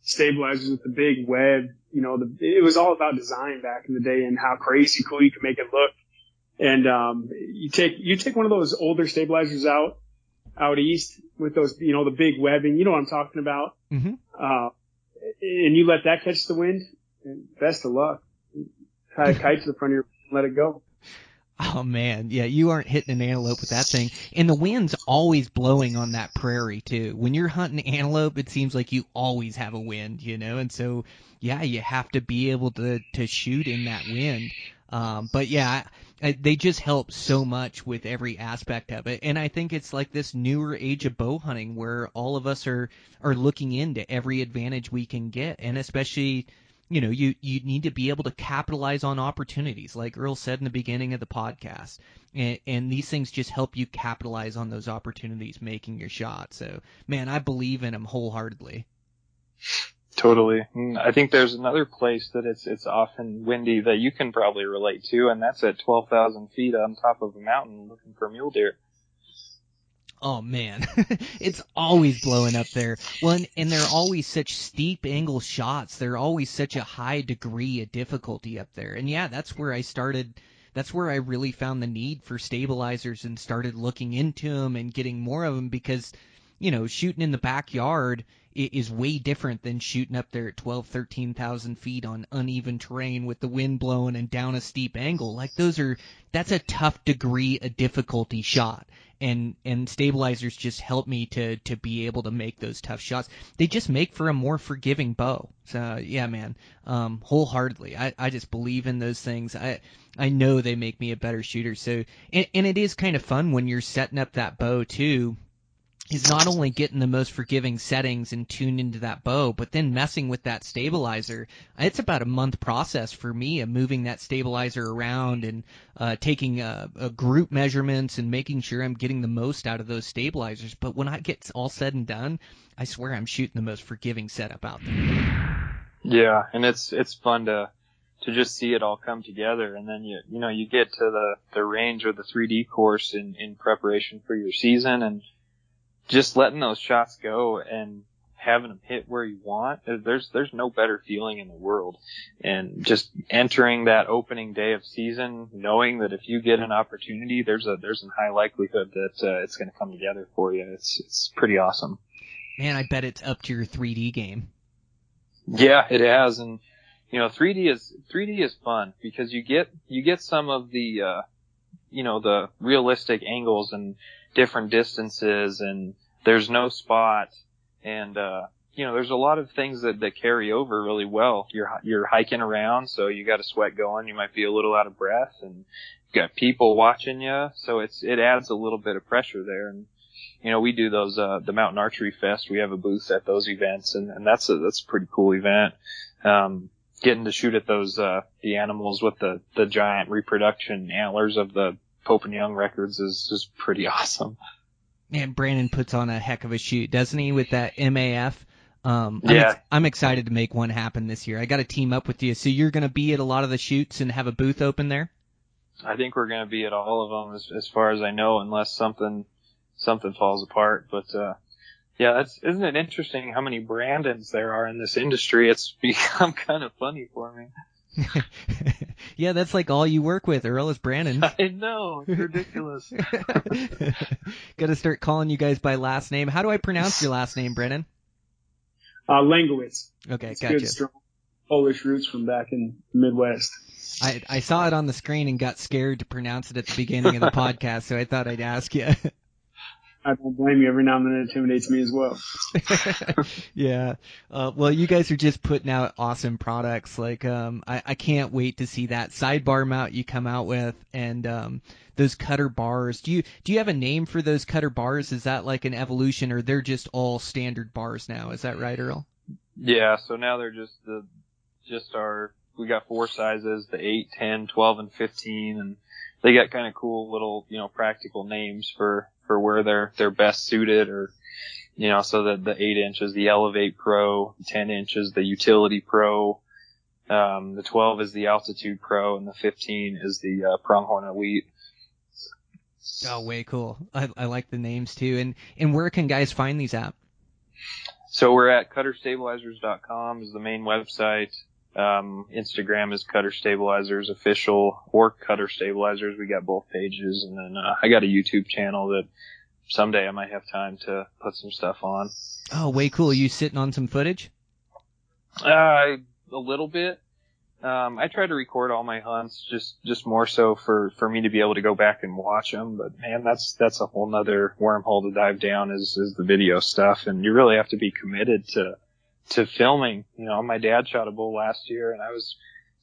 stabilizers with the big web, you know, it was all about design back in the day and how crazy cool you could make it look. And, you take one of those older stabilizers out east with those, you know, the big webbing, you know what I'm talking about. Mm-hmm. And you let that catch the wind, and best of luck. Tie a kite to the front of your, let it go. Oh, man. Yeah, you aren't hitting an antelope with that thing. And the wind's always blowing on that prairie, too. When you're hunting antelope, it seems like you always have a wind, you know? And so, yeah, you have to be able to shoot in that wind. But, yeah, They just help so much with every aspect of it. And I think it's like this newer age of bow hunting where all of us are looking into every advantage we can get. And especially, you need to be able to capitalize on opportunities, like Earl said in the beginning of the podcast. And these things just help you capitalize on those opportunities making your shot. So, man, I believe in them wholeheartedly. Totally. I think there's another place that it's often windy that you can probably relate to, and that's at 12,000 feet on top of a mountain looking for mule deer. Oh, man. It's always blowing up there. Well, and they're always such steep angle shots. They're always such a high degree of difficulty up there. And, yeah, that's where I started. That's where I really found the need for stabilizers and started looking into them and getting more of them because, shooting in the backyard is way different than shooting up there at 12, 13,000 feet on uneven terrain with the wind blowing and down a steep angle. Like that's a tough degree of difficulty shot. And stabilizers just help me to be able to make those tough shots. They just make for a more forgiving bow. So yeah, man, wholeheartedly. I just believe in those things. I know they make me a better shooter. So, and it is kind of fun when you're setting up that bow too, is not only getting the most forgiving settings and tuned into that bow, but then messing with that stabilizer. It's about a month process for me of moving that stabilizer around and taking group measurements and making sure I'm getting the most out of those stabilizers. But when I get all said and done, I swear I'm shooting the most forgiving setup out there. Yeah, and it's fun to just see it all come together, and then you get to the range or the 3D course in preparation for your season, and just letting those shots go and having them hit where you want. There's no better feeling in the world. And just entering that opening day of season, knowing that if you get an opportunity, there's a high likelihood that it's going to come together for you. It's pretty awesome. Man, I bet it's up to your 3D game. Yeah, it has. And 3D is fun because you get some of the the realistic angles and different distances, and there's no spot, and there's a lot of things that carry over really well. You're hiking around, so you got a sweat going, you might be a little out of breath, and you got people watching you, so it adds a little bit of pressure there. And we do those the Mountain Archery Fest. We have a booth at those events, and that's a pretty cool event. Getting to shoot at those the animals with the giant reproduction antlers of the Pope and Young records is just pretty awesome. Man, Brandon puts on a heck of a shoot, doesn't he, with that MAF? Yeah. I'm excited to make one happen this year. I got to team up with you. So you're going to be at a lot of the shoots and have a booth open there? I think we're going to be at all of them as far as I know, unless something falls apart. But isn't it interesting how many Brandons there are in this industry? It's become kind of funny for me. Yeah, that's like all you work with, Earl, is Brandon. I know, it's ridiculous. Got to start calling you guys by last name. How do I pronounce your last name, Brandon? Langowitz. Okay, it's gotcha. Good, strong Polish roots from back in the Midwest. I saw it on the screen and got scared to pronounce it at the beginning of the podcast, so I thought I'd ask you. I don't blame you. Every now and then it intimidates me as well. Yeah. Well, you guys are just putting out awesome products. Like, I can't wait to see that sidebar mount you come out with, and those cutter bars. Do you have a name for those cutter bars? Is that like an evolution, or they're just all standard bars now? Is that right, Earl? Yeah. So now they're we got 4 sizes: the 8, 10, 12, and 15, and they got kind of cool little practical names for where they're best suited, or so that the 8 inch is the Elevate Pro, 10 inch is the Utility Pro, the 12 is the Altitude Pro, and the 15 is the Pronghorn Elite. Oh, way cool. I like the names too. And where can guys find these at? So we're at cutterstabilizers.com is the main website. Instagram is Cutter Stabilizers Official or Cutter Stabilizers. We got both pages, and then I got a YouTube channel that someday I might have time to put some stuff on. Oh, way cool. Are you sitting on some footage? A little bit. I try to record all my hunts just more so for me to be able to go back and watch them. But man, that's a whole nother wormhole to dive down is the video stuff, and you really have to be committed to filming. My dad shot a bull last year, and I was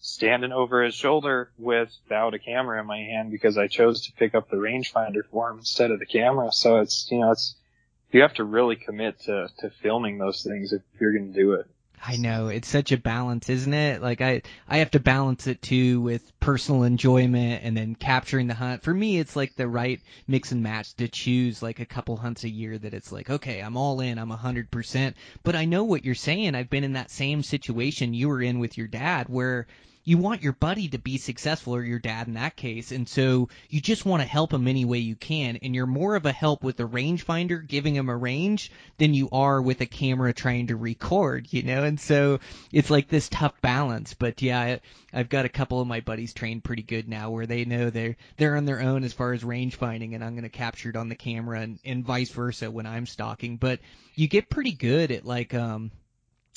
standing over his shoulder without a camera in my hand because I chose to pick up the rangefinder for him instead of the camera. So it's you have to really commit to filming those things if you're going to do it. I know, it's such a balance, isn't it? Like I have to balance it too with personal enjoyment and then capturing the hunt. For me, it's like the right mix and match to choose like a couple hunts a year that it's like, okay, I'm all in, I'm 100%. But I know what you're saying. I've been in that same situation you were in with your dad where you want your buddy to be successful, or your dad in that case, and so you just want to help him any way you can, and you're more of a help with the rangefinder giving him a range than you are with a camera trying to record, and so it's like this tough balance. But yeah, I've got a couple of my buddies trained pretty good now where they know they're on their own as far as range finding, and I'm going to capture it on the camera and vice versa when I'm stalking. But you get pretty good at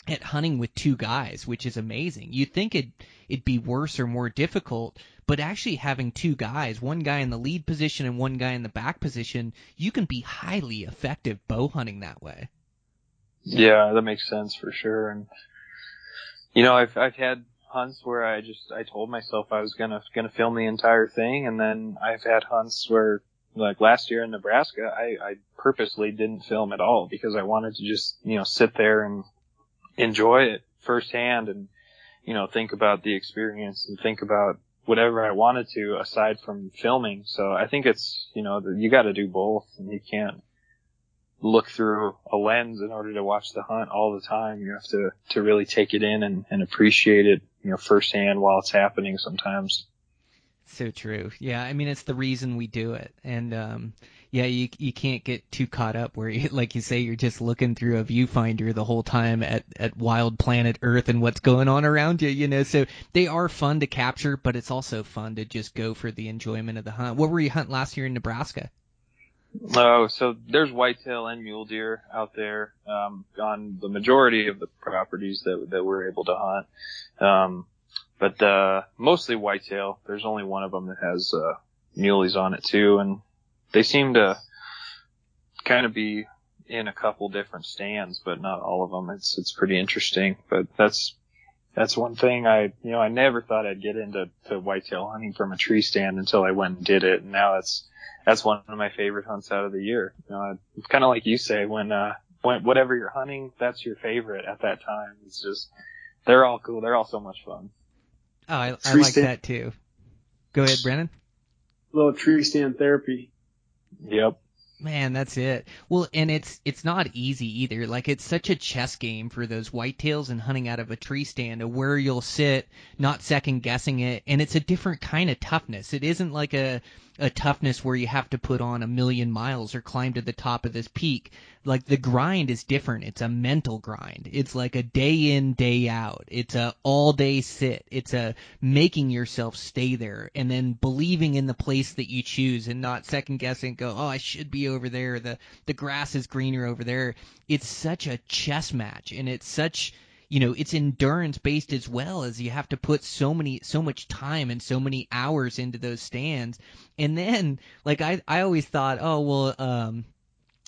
at hunting with two guys, which is amazing. You'd think it'd be worse or more difficult, but actually having two guys, one guy in the lead position and one guy in the back position, you can be highly effective bow hunting that way. Yeah, that makes sense for sure. And I've had hunts where I told myself I was gonna film the entire thing, and then I've had hunts where, like last year in Nebraska, I purposely didn't film at all because I wanted to just sit there and enjoy it firsthand and, think about the experience and think about whatever I wanted to aside from filming. So I think it's, you got to do both, and you can't look through a lens in order to watch the hunt all the time. You have to really take it in and appreciate it, firsthand while it's happening sometimes. So true. Yeah, I mean, it's the reason we do it. And yeah, you can't get too caught up where, like you say, you're just looking through a viewfinder the whole time at wild planet Earth and what's going on around you, So they are fun to capture, but it's also fun to just go for the enjoyment of the hunt. What were you hunting last year in Nebraska? Oh, so there's whitetail and mule deer out there on the majority of the properties that we're able to hunt. But mostly whitetail. There's only one of them that has muleys on it too, and they seem to kind of be in a couple different stands, but not all of them. It's pretty interesting. But that's one thing I never thought I'd get into whitetail hunting from a tree stand until I went and did it, and now that's one of my favorite hunts out of the year. It's kind of like you say, when whatever you're hunting, that's your favorite at that time. It's just, they're all cool. They're all so much fun. Oh, I like that too. Go ahead, Brandon. A little tree stand therapy. Yep. Man, that's it. Well, and it's not easy either. Like, it's such a chess game for those whitetails and hunting out of a tree stand of where you'll sit, not second guessing it, and it's a different kind of toughness. It isn't like a toughness where you have to put on 1,000,000 miles or climb to the top of this peak. Like, the grind is different. It's a mental grind. It's like a day in, day out. It's a all day sit. It's a making yourself stay there and then believing in the place that you choose and not second guessing, go, oh, I should be over there. The grass is greener over there. It's such a chess match, and it's such, it's endurance based as well, as you have to put so much time and so many hours into those stands. And then, like, I always thought, oh, well,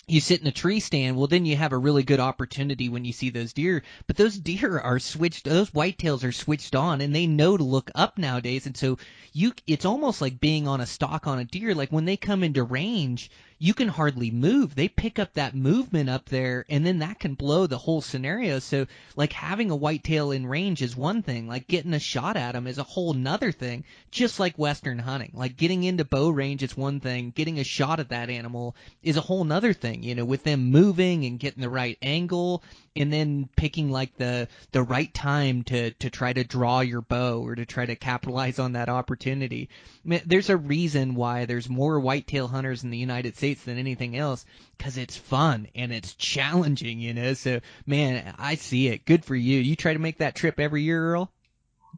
you sit in a tree stand, well, then you have a really good opportunity when you see those deer. But those deer are switched, those whitetails are switched on, and they know to look up nowadays. And so it's almost like being on a stalk on a deer. Like, when they come into range, you can hardly move. They pick up that movement up there, and then that can blow the whole scenario. So, like, having a whitetail in range is one thing. Like, getting a shot at them is a whole nother thing, just like Western hunting. Like, getting into bow range is one thing. Getting a shot at that animal is a whole nother thing, with them moving and getting the right angle, and then picking, like, the right time to try to draw your bow or to try to capitalize on that opportunity. I mean, there's a reason why there's more whitetail hunters in the United States than anything else, because it's fun and it's challenging, So, man, I see it. Good for you. You try to make that trip every year, Earl?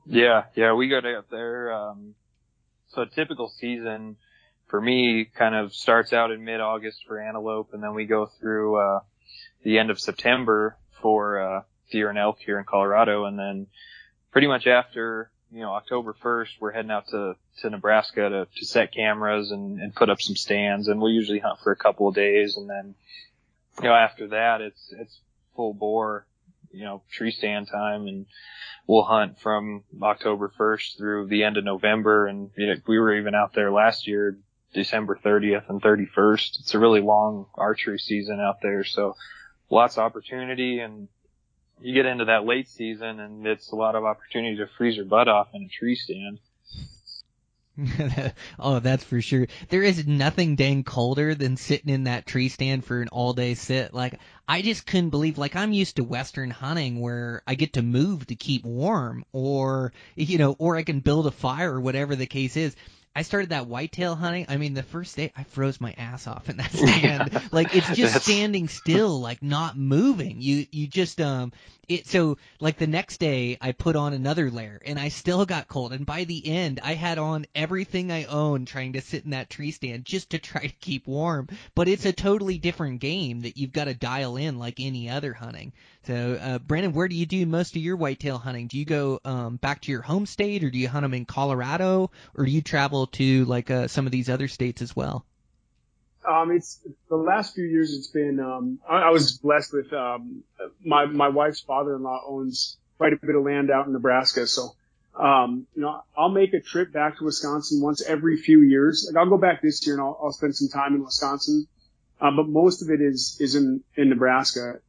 Yeah, we go out there. So a typical season for me kind of starts out in mid-August for antelope, and then we go through the end of September for deer and elk here in Colorado, and then pretty much after October 1st, we're heading out to Nebraska to set cameras and put up some stands, and we'll usually hunt for a couple of days, and then after that it's full bore tree stand time, and we'll hunt from October 1st through the end of November. And we were even out there last year, December 30th and 31st. It's a really long archery season out there, so lots of opportunity. And you get into that late season, and it's a lot of opportunity to freeze your butt off in a tree stand. Oh, that's for sure. There is nothing dang colder than sitting in that tree stand for an all-day sit. Like, I just couldn't believe, like, I'm used to Western hunting where I get to move to keep warm, or I can build a fire or whatever the case is. I started that whitetail hunting. I mean, the first day I froze my ass off in that stand. Yeah. Like, it's just standing still, like not moving. You just so like the next day I put on another layer and I still got cold. And by the end I had on everything I owned trying to sit in that tree stand just to try to keep warm. But it's a totally different game that you've got to dial in like any other hunting. So, Brandon, where do you do most of your whitetail hunting? Do you go back to your home state, or do you hunt them in Colorado, or do you travel to like some of these other states as well? It's the last few years. It's been I was blessed with my wife's father-in-law owns quite a bit of land out in Nebraska, so I'll make a trip back to Wisconsin once every few years. Like, I'll go back this year and I'll spend some time in Wisconsin, but most of it is in Nebraska.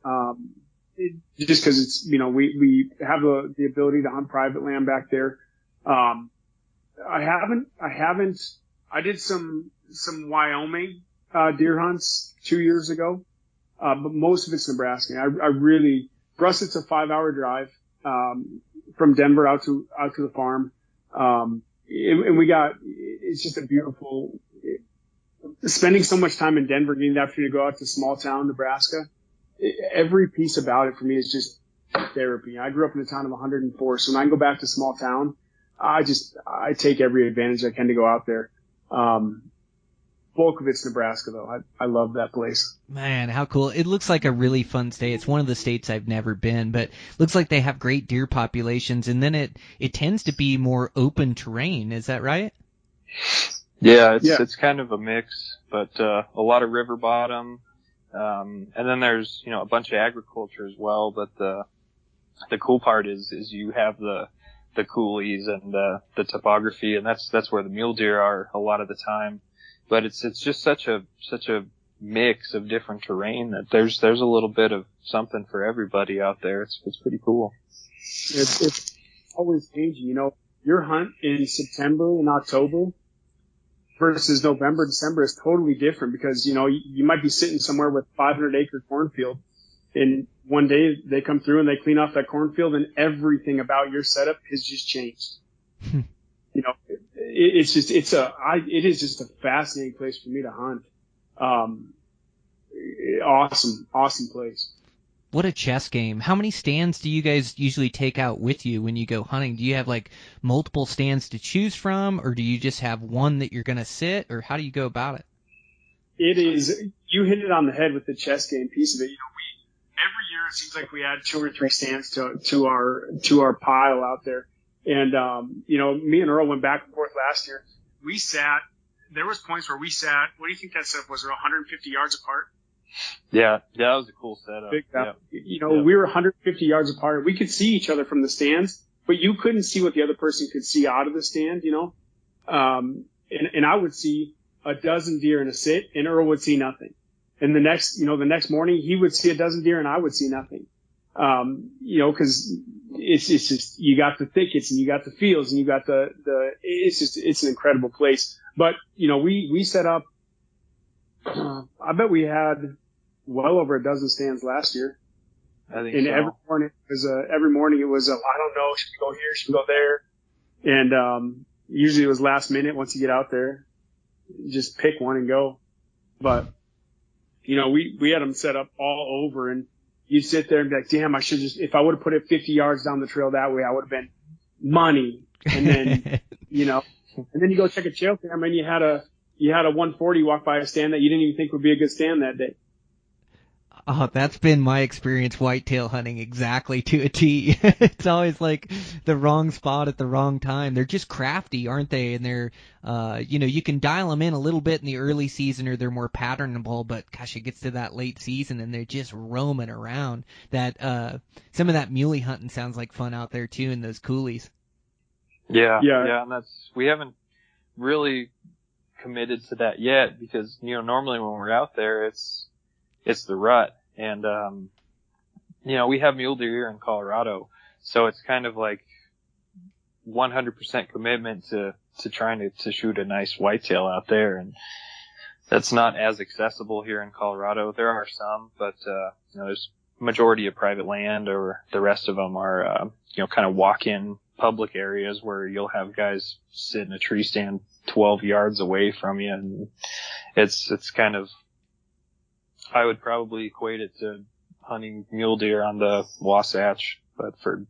Just because it's we have the ability to hunt private land back there. I did some Wyoming deer hunts 2 years ago, but most of it's Nebraska. For us it's a 5-hour drive from Denver out to the farm, and it's just a beautiful. Spending so much time in Denver, getting the opportunity to go out to small town Nebraska. Every piece about it for me is just therapy. I grew up in a town of 104, so when I go back to small town, I take every advantage I can to go out there. Bulk of it's Nebraska, though. I love that place. Man, how cool. It looks like a really fun state. It's one of the states I've never been, but looks like they have great deer populations, and then it tends to be more open terrain. Is that right? Yeah, it's kind of a mix, but a lot of river bottom. And then there's, a bunch of agriculture as well, but the cool part is you have the coulees and the topography, and that's where the mule deer are a lot of the time. But it's just such a mix of different terrain that there's a little bit of something for everybody out there. It's pretty cool. It's always changing. Your hunt in September and October versus November, December is totally different because, you might be sitting somewhere with 500-acre cornfield, and one day they come through and they clean off that cornfield and everything about your setup has just changed. It is just a fascinating place for me to hunt. Awesome place. What a chess game. How many stands do you guys usually take out with you when you go hunting? Do you have like multiple stands to choose from, or do you just have one that you're going to sit, or how do you go about it? You hit it on the head with the chess game piece of it. Every year it seems like we add 2 or 3 stands to our pile out there. And, me and Earl went back and forth last year. There was points where we sat, what do you think that setup was, 150 yards apart? Yeah, that was a cool setup. We were 150 yards apart. We could see each other from the stands, but you couldn't see what the other person could see out of the stand, and I would see a dozen deer in a sit, and Earl would see nothing. And the next morning he would see a dozen deer and I would see nothing. Cause it's just, you got the thickets and you got the fields and you got it's an incredible place. But, we set up, I bet we had well over a dozen stands last year. I think and so. Every morning it was I don't know, should we go here, should we go there? And, usually it was last minute once you get out there, just pick one and go. But, we had them set up all over, and you'd sit there and be like, damn, if I would have put it 50 yards down the trail that way, I would have been money. And then, and then you go check a trail camera and you had a 140 walk by a stand that you didn't even think would be a good stand that day. Oh, that's been my experience whitetail hunting exactly to a T. It's always like the wrong spot at the wrong time. They're just crafty, aren't they? And they're, you can dial them in a little bit in the early season or they're more patternable, but gosh, it gets to that late season and they're just roaming around. Some of that muley hunting sounds like fun out there too in those coulees. Yeah, and we haven't really committed to that yet because, normally when we're out there, it's the rut. And, we have mule deer here in Colorado. So it's kind of like 100% commitment to trying to shoot a nice whitetail out there. And that's not as accessible here in Colorado. There are some, but, there's majority of private land, or the rest of them are, kind of walk-in public areas where you'll have guys sit in a tree stand 12 yards away from you. And it's kind of, I would probably equate it to hunting mule deer on the Wasatch, but for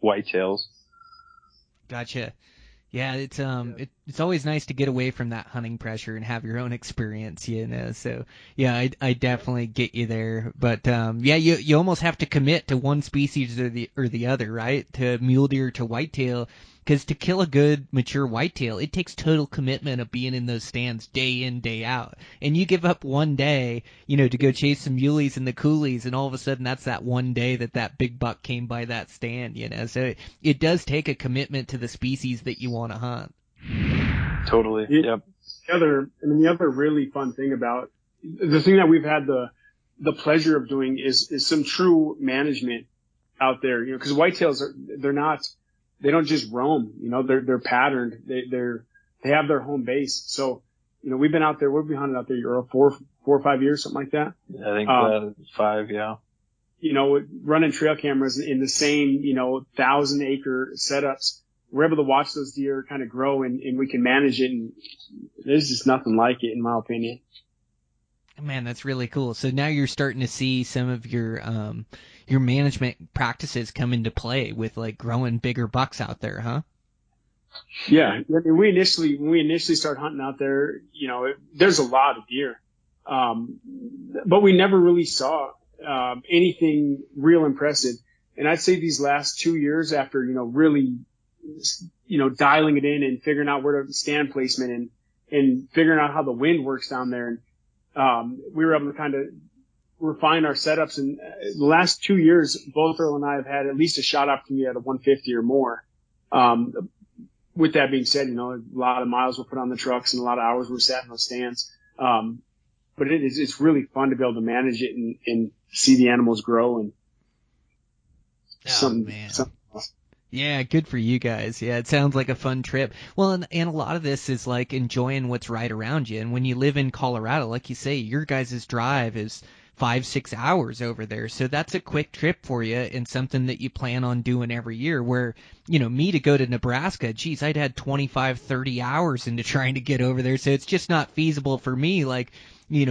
whitetails. Gotcha. Yeah, it's always nice to get away from that hunting pressure and have your own experience, So yeah, I definitely get you there. But you almost have to commit to one species or the other, right? To mule deer, to whitetail. Because to kill a good mature whitetail, it takes total commitment of being in those stands day in, day out. And you give up one day, to go chase some muleys in the coulees, and all of a sudden that's that one day that big buck came by that stand, So it does take a commitment to the species that you want to hunt. Totally. Yep. The other really fun thing about the thing that we've had the pleasure of doing is some true management out there, because whitetails they don't just roam, they're patterned. They have their home base. So, we've been out there, we've been hunting out there, Earl, 4 or 5 years, something like that. I think 5, yeah. Running trail cameras in the same, 1,000-acre setups. We're able to watch those deer kind of grow and we can manage it. And there's just nothing like it, in my opinion. Man, that's really cool. So now you're starting to see some of your management practices come into play with like growing bigger bucks out there, huh? Yeah. When we initially started hunting out there, there's a lot of deer. But we never really saw, anything real impressive. And I'd say these last 2 years after, really, dialing it in and figuring out where to stand placement and figuring out how the wind works down there. And, we were able to kind of refine our setups. And the last 2 years, both Earl and I have had at least a shot opportunity at a 150 or more. With that being said, a lot of miles were put on the trucks and a lot of hours were sat in those stands. But it's really fun to be able to manage it and see the animals grow and something else. Yeah, good for you guys. Yeah, it sounds like a fun trip. Well, and a lot of this is like enjoying what's right around you. And when you live in Colorado, like you say, your guys' drive is 5-6 hours over there. So that's a quick trip for you and something that you plan on doing every year. Where, me to go to Nebraska, geez, I'd had 25-30 hours into trying to get over there. So it's just not feasible for me. Like,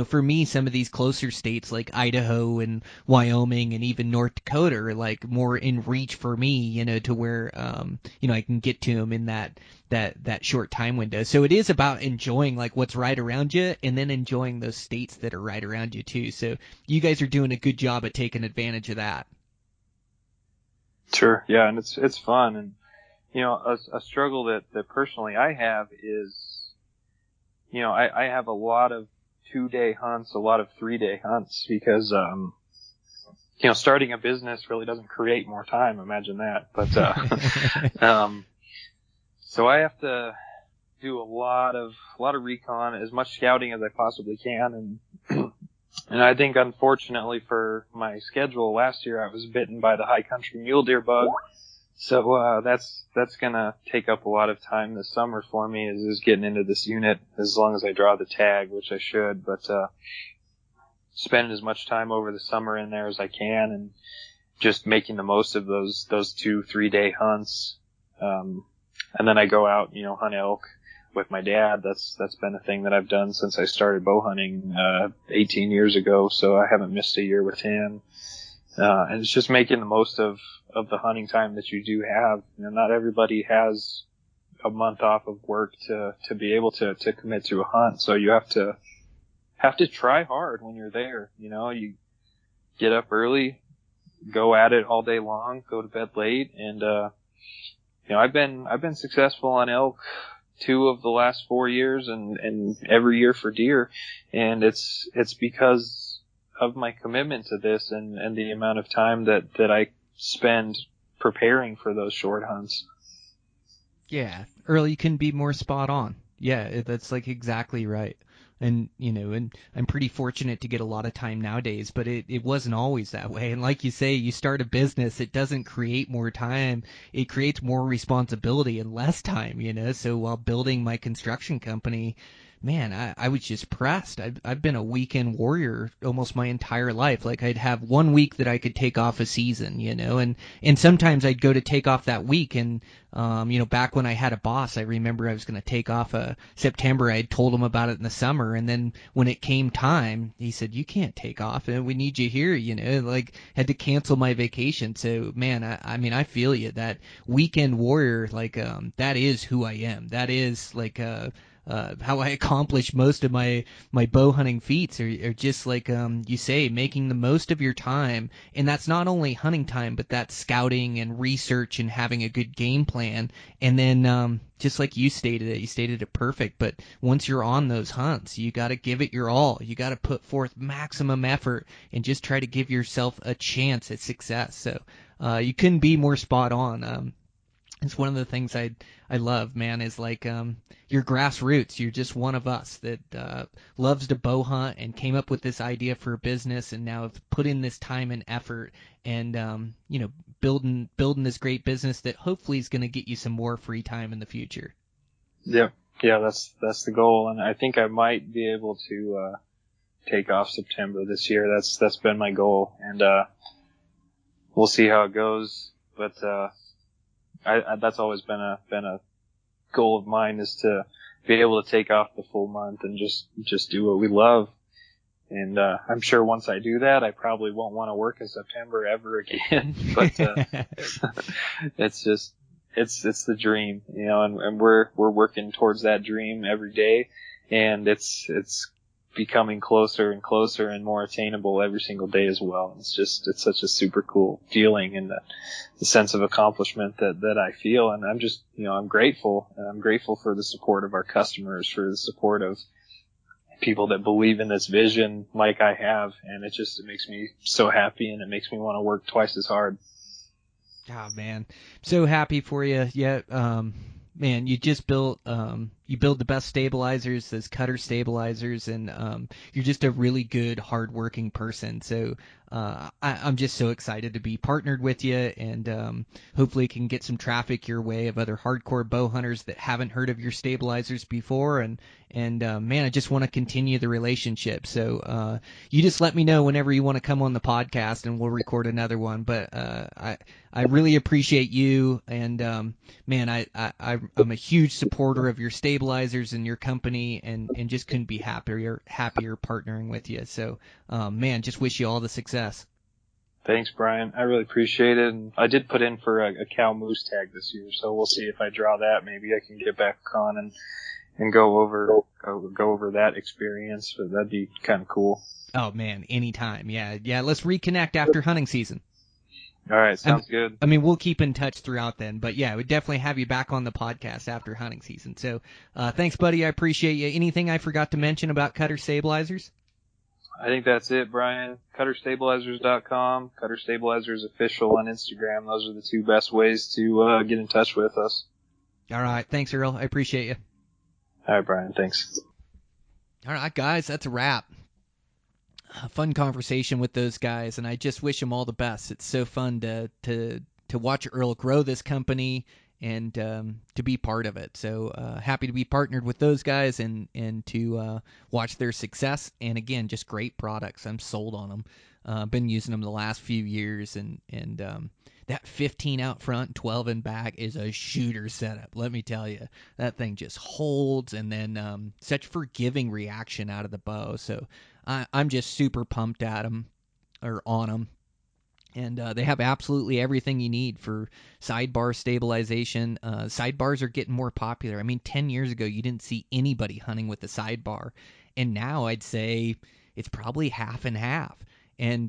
for me, some of these closer states like Idaho and Wyoming and even North Dakota are like more in reach for me, to where, I can get to them in that short time window. So it is about enjoying like what's right around you and then enjoying those states that are right around you too. So you guys are doing a good job at taking advantage of that. Sure. Yeah. And it's fun. And, a struggle that personally I have is, I have a lot of 2-day hunts, a lot of 3-day hunts because, starting a business really doesn't create more time. Imagine that. But, so I have to do a lot of recon, as much scouting as I possibly can. And I think unfortunately for my schedule last year, I was bitten by the high country mule deer bug. So, that's gonna take up a lot of time this summer for me is getting into this unit as long as I draw the tag, which I should, but, spend as much time over the summer in there as I can and just making the most of those 2-3 day hunts. And then I go out, hunt elk with my dad. That's been a thing that I've done since I started bow hunting, 18 years ago. So I haven't missed a year with him. And it's just making the most of the hunting time that you do have. Not everybody has a month off of work to be able to commit to a hunt. So you have to try hard when you're there. get up early, go at it all day long, go to bed late, and I've been successful on elk 2 of the last 4 years, and every year for deer, and it's because of my commitment to this and the amount of time that I spend preparing for those short hunts. Yeah, Earl, you couldn't be more spot on. Yeah, that's like exactly right. And, and I'm pretty fortunate to get a lot of time nowadays, but it wasn't always that way. And like you say, you start a business, it doesn't create more time. It creates more responsibility and less time, So while building my construction company, man, I was just pressed. I've been a weekend warrior almost my entire life. Like I'd have 1 week that I could take off a season, and sometimes I'd go to take off that week. And, back when I had a boss, I remember I was going to take off September. I had told him about it in the summer. And then when it came time, he said, you can't take off and we need you here, like had to cancel my vacation. So man, I feel you, that weekend warrior, like, that is who I am. That is like, how I accomplish most of my bow hunting feats are just like you say, making the most of your time. And that's not only hunting time, but that's scouting and research and having a good game plan. And then just like you stated it perfect. But once you're on those hunts, you got to give it your all. You got to put forth maximum effort and just try to give yourself a chance at success. So you couldn't be more spot on. It's one of the things I love, man, is like you're grassroots. You're just one of us that loves to bow hunt and came up with this idea for a business, and now have put in this time and effort and building this great business that hopefully is going to get you some more free time in the future. Yeah, that's the goal, and I think I might be able to take off September this year. That's been my goal, and we'll see how it goes, but. That's always been a goal of mine, is to be able to take off the full month and just do what we love. And I'm sure once I do that, I probably won't want to work in September ever again. But it's the dream, and we're working towards that dream every day, and it's becoming closer and closer and more attainable every single day as well. It's such a super cool feeling, and the sense of accomplishment that I feel. And I'm just, I'm grateful. I'm grateful for the support of our customers, for the support of people that believe in this vision like I have. And it makes me so happy, and it makes me want to work twice as hard. Oh man, so happy for you. Yeah. Man, you just built you build the best stabilizers, those Cutter stabilizers, and you're just a really good, hardworking person. So I'm just so excited to be partnered with you, and hopefully can get some traffic your way of other hardcore bow hunters that haven't heard of your stabilizers before. And man, I just want to continue the relationship. So you just let me know whenever you want to come on the podcast, and we'll record another one. But I really appreciate you, and man, I'm a huge supporter of your stabilizers and your company, and just couldn't be happier partnering with you. So man, just wish you all the success. Thanks, Brian. I really appreciate it. And I did put in for a cow moose tag this year, so we'll see if I draw that. Maybe I can get back on and go over that experience. So that'd be kind of cool. Oh man, anytime. Yeah. Let's reconnect after hunting season. All right, sounds good. I mean, we'll keep in touch throughout then, but yeah, we'd definitely have you back on the podcast after hunting season. So, thanks, buddy. I appreciate you. Anything I forgot to mention about Cutter stabilizers? I think that's it, Brian. CutterStabilizers.com, Cutter Stabilizers Official on Instagram. Those are the 2 best ways to get in touch with us. All right. Thanks, Earl. I appreciate you. All right, Brian. Thanks. All right, guys. That's a wrap. A fun conversation with those guys, and I just wish them all the best. It's so fun to watch Earl grow this company and to be part of it. So happy to be partnered with those guys and to watch their success. And again, just great products. I'm sold on them. I've been using them the last few years, and that 15 out front, 12 in back is a shooter setup. Let me tell you, that thing just holds, and then such forgiving reaction out of the bow. So I'm just super pumped at them, or on them. And they have absolutely everything you need for sidebar stabilization. Sidebars are getting more popular. I mean, 10 years ago, you didn't see anybody hunting with a sidebar. And now I'd say it's probably half and half. And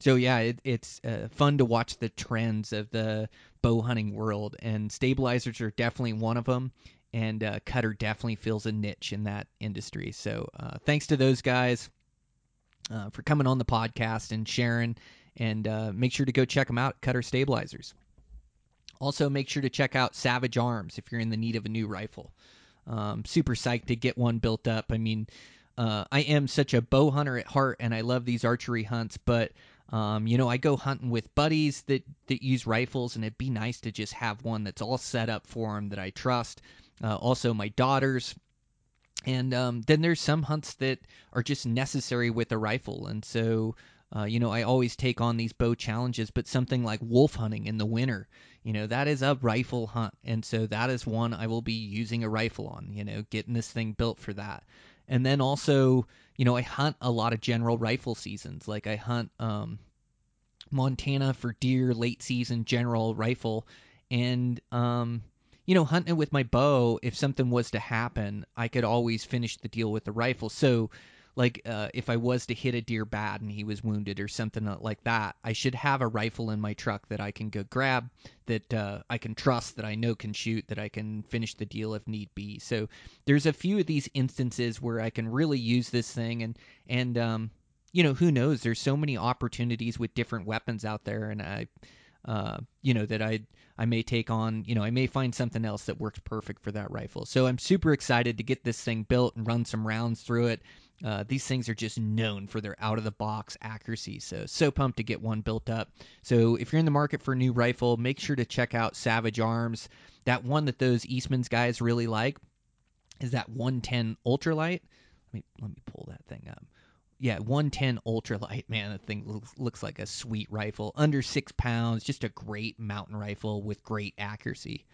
So yeah, it's fun to watch the trends of the bow hunting world, and stabilizers are definitely one of them. And Cutter definitely fills a niche in that industry. So thanks to those guys for coming on the podcast and sharing. And make sure to go check them out, Cutter Stabilizers. Also, make sure to check out Savage Arms if you're in the need of a new rifle. Super psyched to get one built up. I mean, I am such a bow hunter at heart, and I love these archery hunts, but I go hunting with buddies that use rifles, and it'd be nice to just have one that's all set up for them that I trust. Also, my daughters. And then there's some hunts that are just necessary with a rifle. And so, I always take on these bow challenges, but something like wolf hunting in the winter, that is a rifle hunt. And so that is one I will be using a rifle on, getting this thing built for that. And then also, I hunt a lot of general rifle seasons. Like I hunt Montana for deer, late season general rifle. And, hunting it with my bow, if something was to happen, I could always finish the deal with the rifle. So, like, if I was to hit a deer bad and he was wounded or something like that, I should have a rifle in my truck that I can go grab, that I can trust, that I know can shoot, that I can finish the deal if need be. So there's a few of these instances where I can really use this thing, and who knows? There's so many opportunities with different weapons out there, and that I may take on, I may find something else that works perfect for that rifle. So I'm super excited to get this thing built and run some rounds through it. These things are just known for their out-of-the-box accuracy, so pumped to get one built up. So if you're in the market for a new rifle, make sure to check out Savage Arms. That one that those Eastmans guys really like is that 110 Ultralight. Let me pull that thing up. Yeah, 110 Ultralight, man, that thing looks like a sweet rifle. Under 6 pounds, just a great mountain rifle with great accuracy.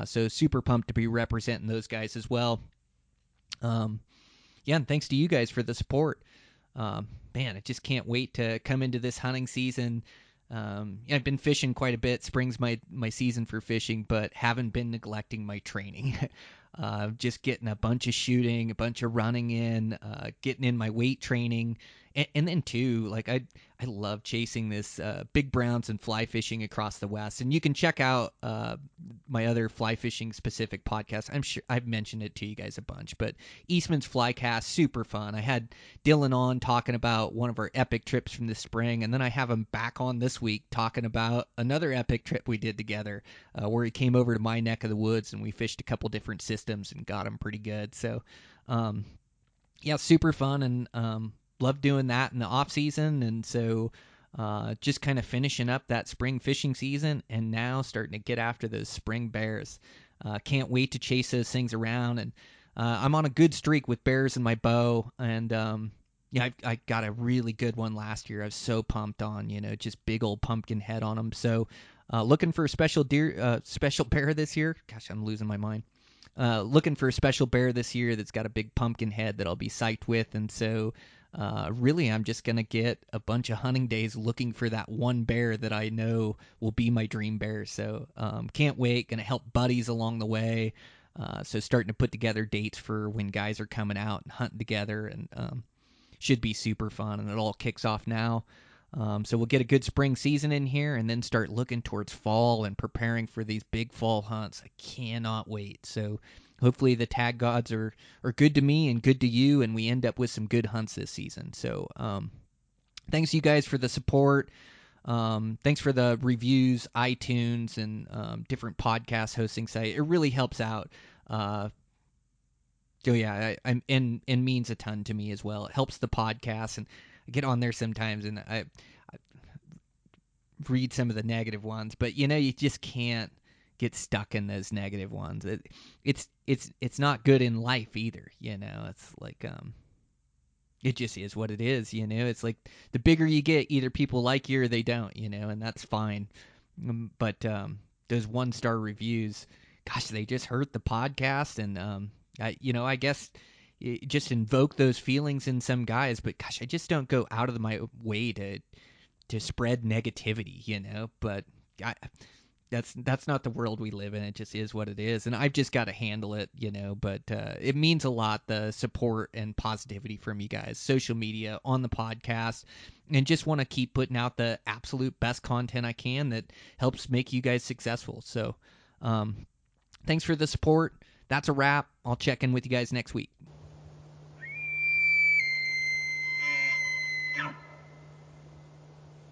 So super pumped to be representing those guys as well. And thanks to you guys for the support. Man, I just can't wait to come into this hunting season. I've been fishing quite a bit. Spring's my season for fishing, but haven't been neglecting my training. Just getting a bunch of shooting, a bunch of running in, getting in my weight training. And then too, like I love chasing this big browns and fly fishing across the West. And you can check out my other fly fishing specific podcast. I'm sure I've mentioned it to you guys a bunch, but Eastman's Flycast, super fun. I had Dylan on talking about one of our epic trips from the spring, and then I have him back on this week talking about another epic trip we did together, where he came over to my neck of the woods and we fished a couple different systems and got them pretty good. So, super fun, and love doing that in the off season. And so just kind of finishing up that spring fishing season and now starting to get after those spring bears. Can't wait to chase those things around. And I'm on a good streak with bears in my bow. And I got a really good one last year. I was so pumped on, just big old pumpkin head on them. So looking for a special bear this year. Gosh, I'm losing my mind. Looking for a special bear this year that's got a big pumpkin head that I'll be psyched with. And so really, I'm just going to get a bunch of hunting days looking for that one bear that I know will be my dream bear. So can't wait. Going to help buddies along the way. So starting to put together dates for when guys are coming out and hunting together, and should be super fun. And it all kicks off now. So we'll get a good spring season in here and then start looking towards fall and preparing for these big fall hunts. I cannot wait. So hopefully the tag gods are good to me and good to you, and we end up with some good hunts this season. So thanks you guys for the support. Thanks for the reviews, iTunes, and different podcast hosting site. It really helps out. And means a ton to me as well. It helps the podcast, and I get on there sometimes and I read some of the negative ones, but you just can't get stuck in those negative ones. It's not good in life either. It's like it just is what it is. It's like the bigger you get, either people like you or they don't. And that's fine. But those 1-star reviews, gosh, they just hurt the podcast, and I guess it just invoke those feelings in some guys. But gosh, I just don't go out of my way to spread negativity. But that's not the world we live in. It just is what it is, and I've just got to handle it, But it means a lot, the support and positivity from you guys, social media, on the podcast, and just want to keep putting out the absolute best content I can that helps make you guys successful. So, thanks for the support. That's a wrap. I'll check in with you guys next week.